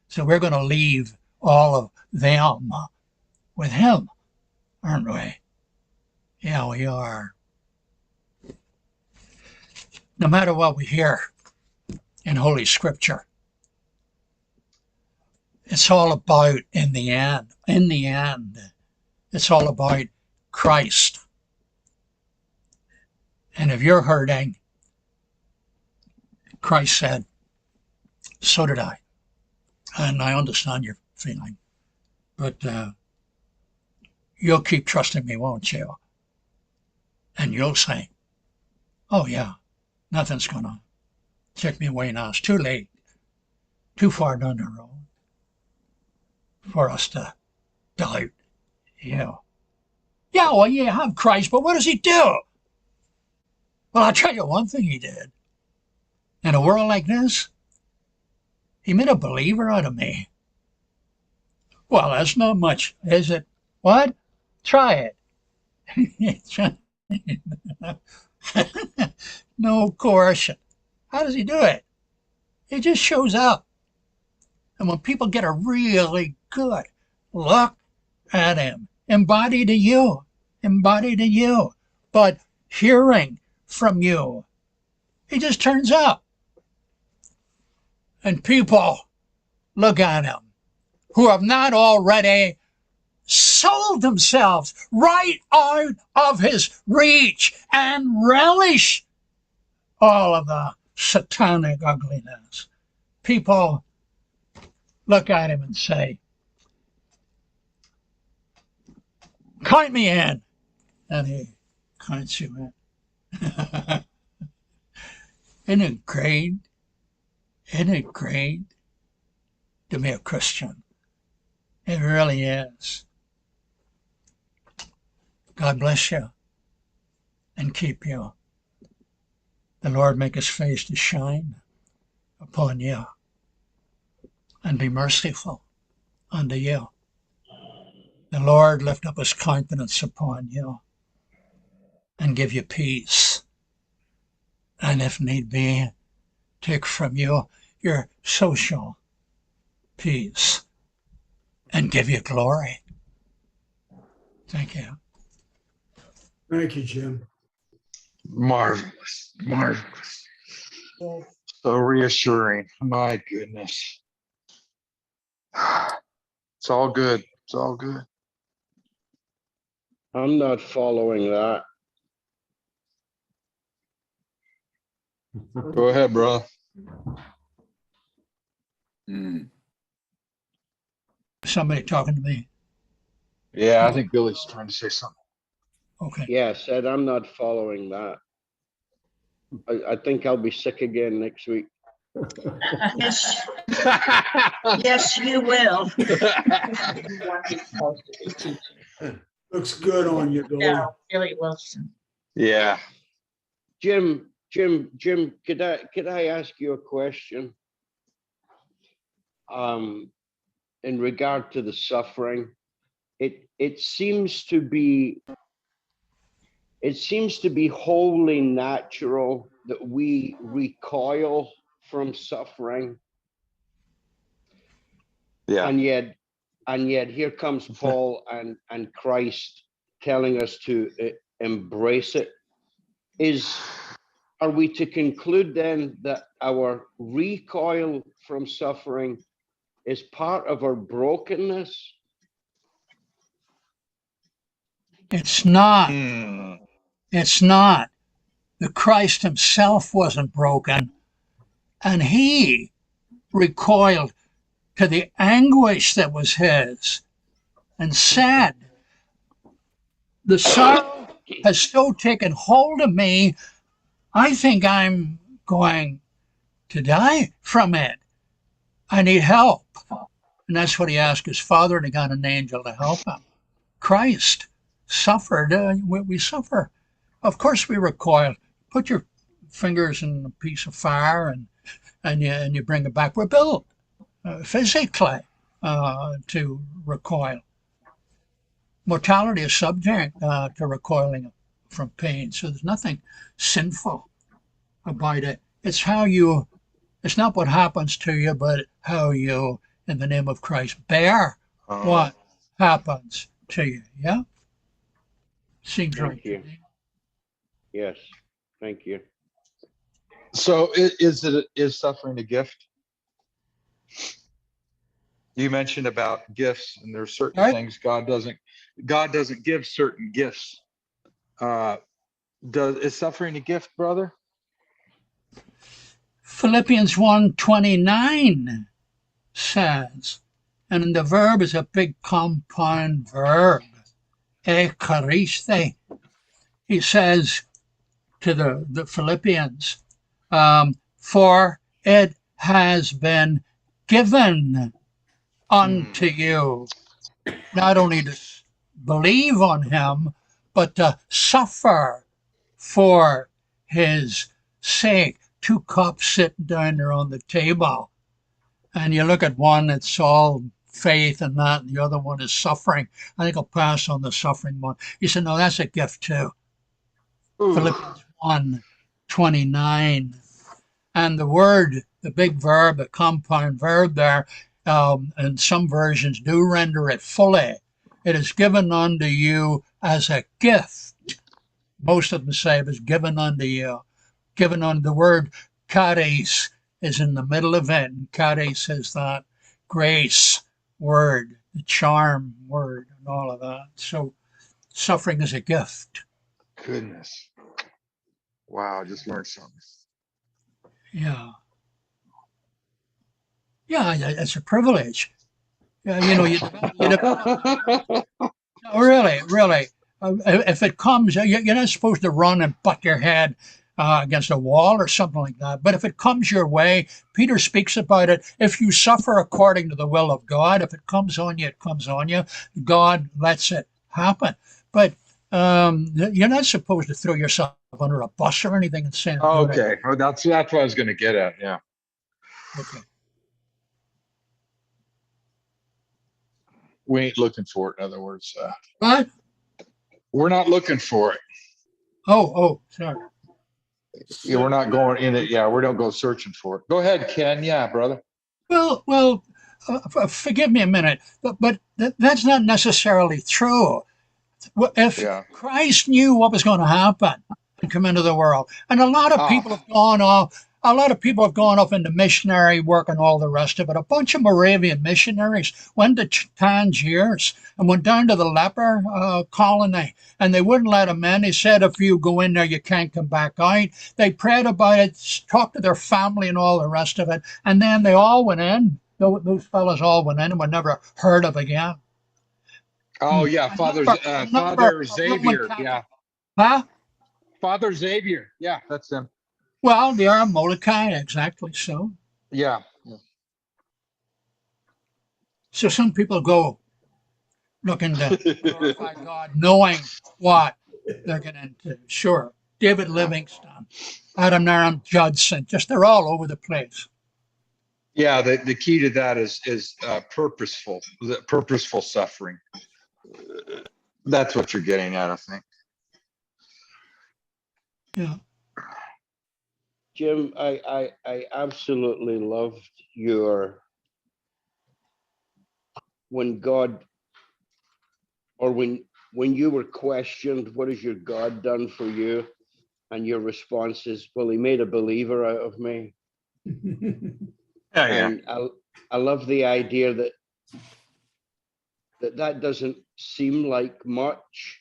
So we're going to leave all of them with him, aren't we? Yeah, we are. No matter what we hear in Holy Scripture, it's all about, in the end, it's all about Christ. And if you're hurting, Christ said, so did I. And I understand your feeling. But you'll keep trusting me, won't you? And you'll say, oh yeah, nothing's going to take me away now. It's too late, too far down the road for us to doubt. Yeah, well, you have Christ, but what does he do? Well, I'll tell you one thing he did. In a world like this, he made a believer out of me. Well, that's not much, is it? What? Try it. No coercion. How does he do it? He just shows up. And when people get a really good look at him, embodied in you, but hearing from you, he just turns up. And people look at him who have not already sold themselves right out of his reach and relish all of the satanic ugliness. People look at him and say, count me in. And he counts you in. Isn't it great? Isn't it great to be a Christian? It really is. God bless you and keep you. The Lord make his face to shine upon you and be merciful unto you. The Lord lift up his countenance upon you and give you peace. And if need be, take from you your social peace and give you glory. Thank you. Thank you, Jim. Marvelous. Marvelous. So reassuring. My goodness. It's all good. It's all good. I'm not following that. Go ahead, bro. Somebody talking to me. Yeah, I think Billy's trying to say something. Okay. Yeah, said I'm not following that. I think I'll be sick again next week. Yes, yes, you will. Looks good on you, Billy. No, Billy Wilson. Yeah. Jim, could I ask you a question? In regard to the suffering, it seems to be wholly natural that we recoil from suffering. Yeah. And yet here comes Paul and Christ telling us to embrace it. Are we to conclude then that our recoil from suffering is part of our brokenness? It's not. Mm. It's not. The Christ himself wasn't broken, and he recoiled to the anguish that was his and said, the sorrow has so taken hold of me, I think I'm going to die from it. I need help. And that's what he asked his Father, and he got an angel to help him. Christ suffered. We suffer. Of course we recoil. Put your fingers in a piece of fire and you bring it back. We're built physically to recoil. Mortality is subject to recoiling from pain. So there's nothing sinful about it. It's it's not what happens to you, but how you, in the name of Christ, bear what happens to you. Yeah? Seems right Thank you. to me. Yes, thank you. So is suffering a gift? You mentioned about gifts, and there's certain Right. things God doesn't give certain gifts. Is suffering a gift, brother? Philippians 1:29 says, and the verb is a big compound verb, ekariste. He says to the Philippians, for it has been given unto you not only to believe on him, but to suffer for his sake. 2 cups sitting down there on the table, and you look at one that's all faith and that, and the other one is suffering. I think I'll pass on the suffering one. He said, no, that's a gift too. Ooh. Philippians 1:29. And the word, the big verb, the compound verb there, and some versions do render it fully. It is given unto you as a gift. Most of them say it was given unto you. Given on the word charis is in the middle of it. And charis is that grace word, the charm word, and all of that. So suffering is a gift. Goodness. Wow, I just learned something. Yeah. Yeah, it's a privilege. You develop really, really. If it comes, you're not supposed to run and butt your head against a wall or something like that. But if it comes your way, Peter speaks about it. If you suffer according to the will of God, if it comes on you, it comes on you. God lets it happen. But you're not supposed to throw yourself under a bus or anything and say, Okay, well, that's what I was going to get at. Yeah. Okay. We ain't looking for it. In other words, What? we're not looking for it. Oh, sorry. Yeah, we're not going in it. Yeah, we don't go searching for it. Go ahead, Ken. Yeah, brother. Well, forgive me a minute, but that's not necessarily true. If Yeah. Christ knew what was going to happen and come into the world, and a lot of people have gone off. A lot of people have gone off into missionary work and all the rest of it. A bunch of Moravian missionaries went to Tangiers and went down to the leper colony, and they wouldn't let them in. They said, if you go in there, you can't come back out. They prayed about it, talked to their family and all the rest of it, and then they all went in. Those fellas all went in and were never heard of again. Oh yeah, Father Xavier. Yeah. Huh? Father Xavier. Yeah, that's them. Well, they are Molokai, exactly so. Yeah. So some people go looking to glorify God, knowing what they're getting into. Sure. David Livingstone, Adam Aaron Judson, just they're all over the place. Yeah, the key to that is purposeful suffering. That's what you're getting at, I think. Yeah. Jim, I absolutely loved your when God or when you were questioned, what has your God done for you? And your response is, well, he made a believer out of me. And I love the idea that doesn't seem like much.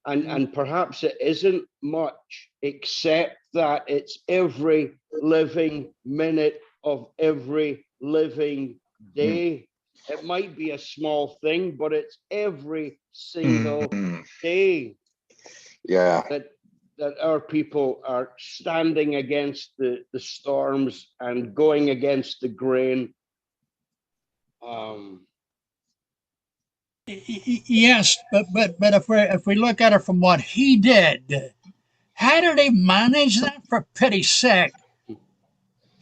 And perhaps it isn't much, except that it's every living minute of every living day. It might be a small thing, but it's every single day. Yeah. That our people are standing against the storms and going against the grain. Yes, but if we look at it from what he did, how did he manage that, for pity's sake?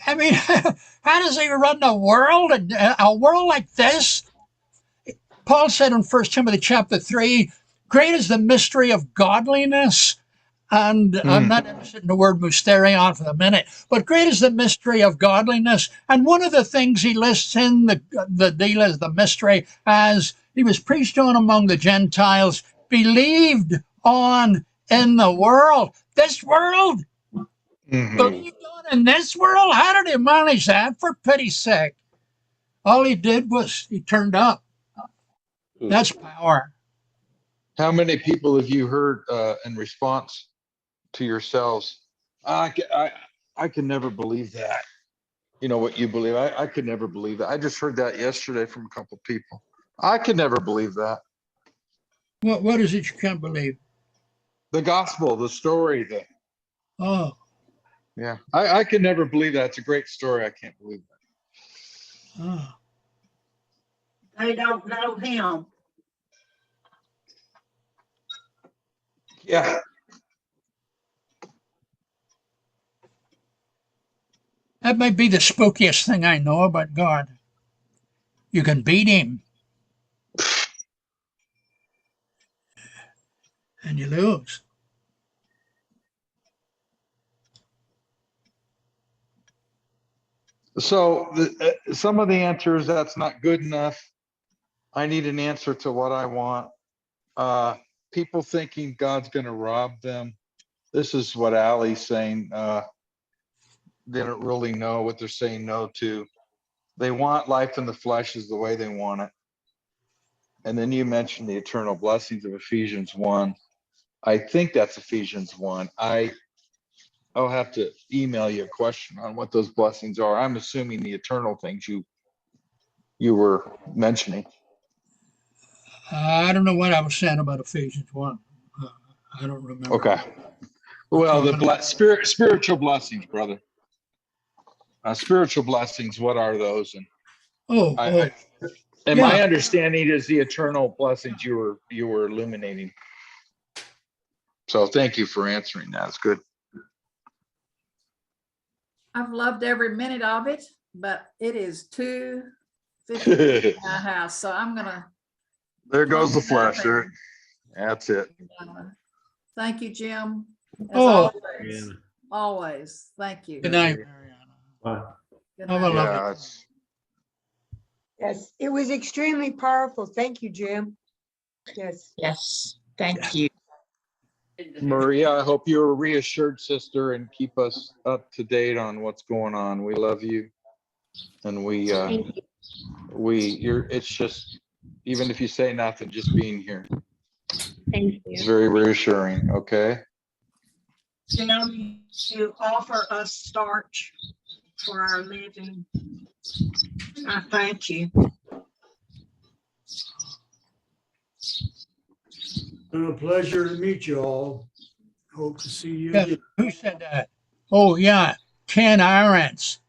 I mean, how does he run the world? And a world like this? Paul said in 1 Timothy chapter 3, great is the mystery of godliness. And I'm not interested in the word mysterion for the minute, but great is the mystery of godliness. And one of the things he lists in the deal as the mystery, as he was preached on among the Gentiles, believed on in the world. This world? Believed on in this world? How did he manage that, for pity's sake? All he did was he turned up. That's power. How many people have you heard in response to yourselves? I can never believe that. You know what you believe? I could never believe that. I just heard that yesterday from a couple of people. I could never believe that. What is it you can't believe? The gospel, the story, Oh. Yeah. I could never believe that. It's a great story. I can't believe that. Oh. They don't know him. Yeah. That might be the spookiest thing I know about God. You can beat him. And you lose. So some of the answers, that's not good enough. I need an answer to what I want. People thinking God's going to rob them. This is what Allie's saying. They don't really know what they're saying no to. They want life in the flesh is the way they want it. And then you mentioned the eternal blessings of Ephesians 1. I think that's Ephesians 1. I'll have to email you a question on what those blessings are. I'm assuming the eternal things you were mentioning. I don't know what I was saying about Ephesians 1. I don't remember. Okay. Well, Okay, the spiritual blessings, brother. Spiritual blessings. What are those? And my understanding is the eternal blessings you were illuminating. So thank you for answering that. It's good. I've loved every minute of it, but it is 2:50 in my house, so I'm gonna. There goes the flesh. There. That's it. Thank you, Jim. As Oh. always. Thank you. Good night, Bye. Good Have a night. lovely Yes, it was extremely powerful. Thank you, Jim. Yes. Yes, thank you. Maria, I hope you're reassured, sister, and keep us up to date on what's going on. We love you, and it's just, even if you say nothing, just being here, Thank it's you. very reassuring. Okay. Jim, you offer us starch for our living. I thank you. Been a pleasure to meet you all. Hope to see you Yeah, again. who said that? Oh, yeah, Ken Irons.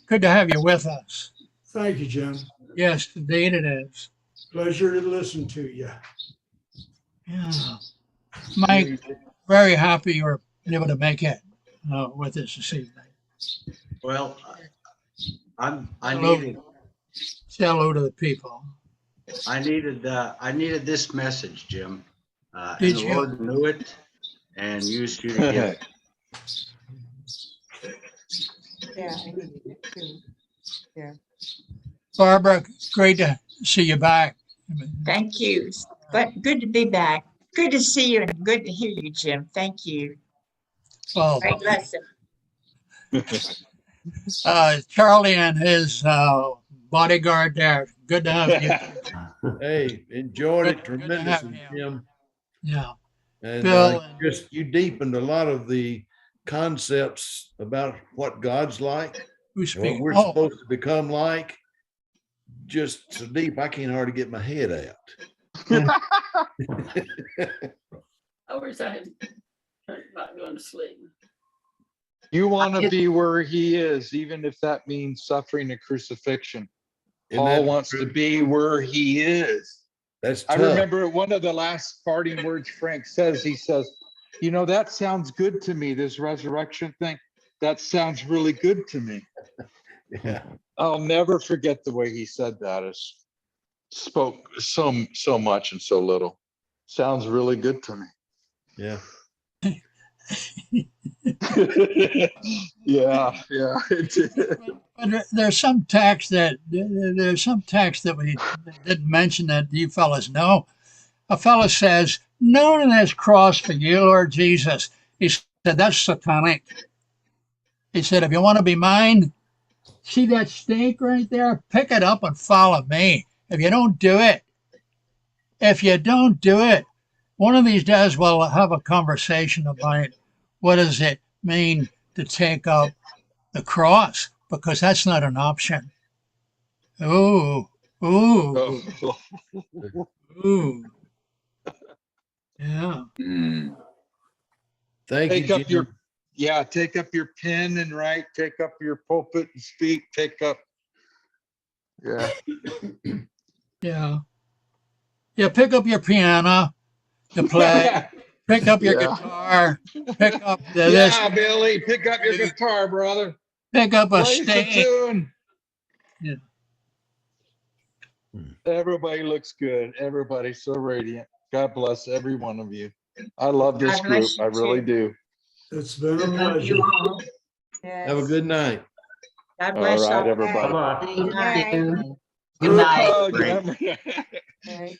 Good to have you with us. Thank you, Jim. Yes, indeed it is. Pleasure to listen to you. Yeah. Mike, very happy you were able to make it with us this evening. Well, I Hello. needed Say hello to the people. I needed this message, Jim. Did and the you? Lord knew it and used you to give it. Yeah, I needed it too. Yeah. Barbara, great to see you back. Thank you. But good to be back. Good to see you and good to hear you, Jim. Thank you. Well, Great lesson. Charlie and his bodyguard there. Good to have you. Hey, enjoyed it Good to have tremendously, you. Jim. Yeah. And Bill. you deepened a lot of the concepts about what God's like, Who's and what speaking? we're Oh, supposed to become like. Just so deep, I can't hardly get my head out. I wish I had not going to sleep. You want to be where he is, even if that means suffering a crucifixion. Paul wants to be where he is. That's I tough. remember one of the last parting words Frank says, he says, that sounds good to me, this resurrection thing. That sounds really good to me. Yeah. I'll never forget the way he said that. It spoke so much and so little. Sounds really good to me. Yeah. yeah. but there's some text that we didn't mention that you fellas know. A fellow says, "Known this cross for you, Lord Jesus." He said, "That's satanic." He said, "If you want to be mine, see that stake right there? Pick it up and follow me. If you don't do it, one of these days we'll have a conversation about what does it mean to take up the cross, because that's not an option." Ooh. Yeah. Thank you, Jim. Take up your pen and write, take up your pulpit and speak, take up. Yeah. Yeah, pick up your piano to play, pick up your guitar, pick up this. Yeah, Billy, pick up your guitar, brother. Pick up a Play some stake. tune. Yeah. Everybody looks good. Everybody's so radiant. God bless every one of you. I love this God group. bless you I really too. do. It's been a We love pleasure. you all. Have a Yes. good night. God All bless right, all. everybody. Bye-bye. Good night. Night. Good night. Oh, Great. yeah. Night.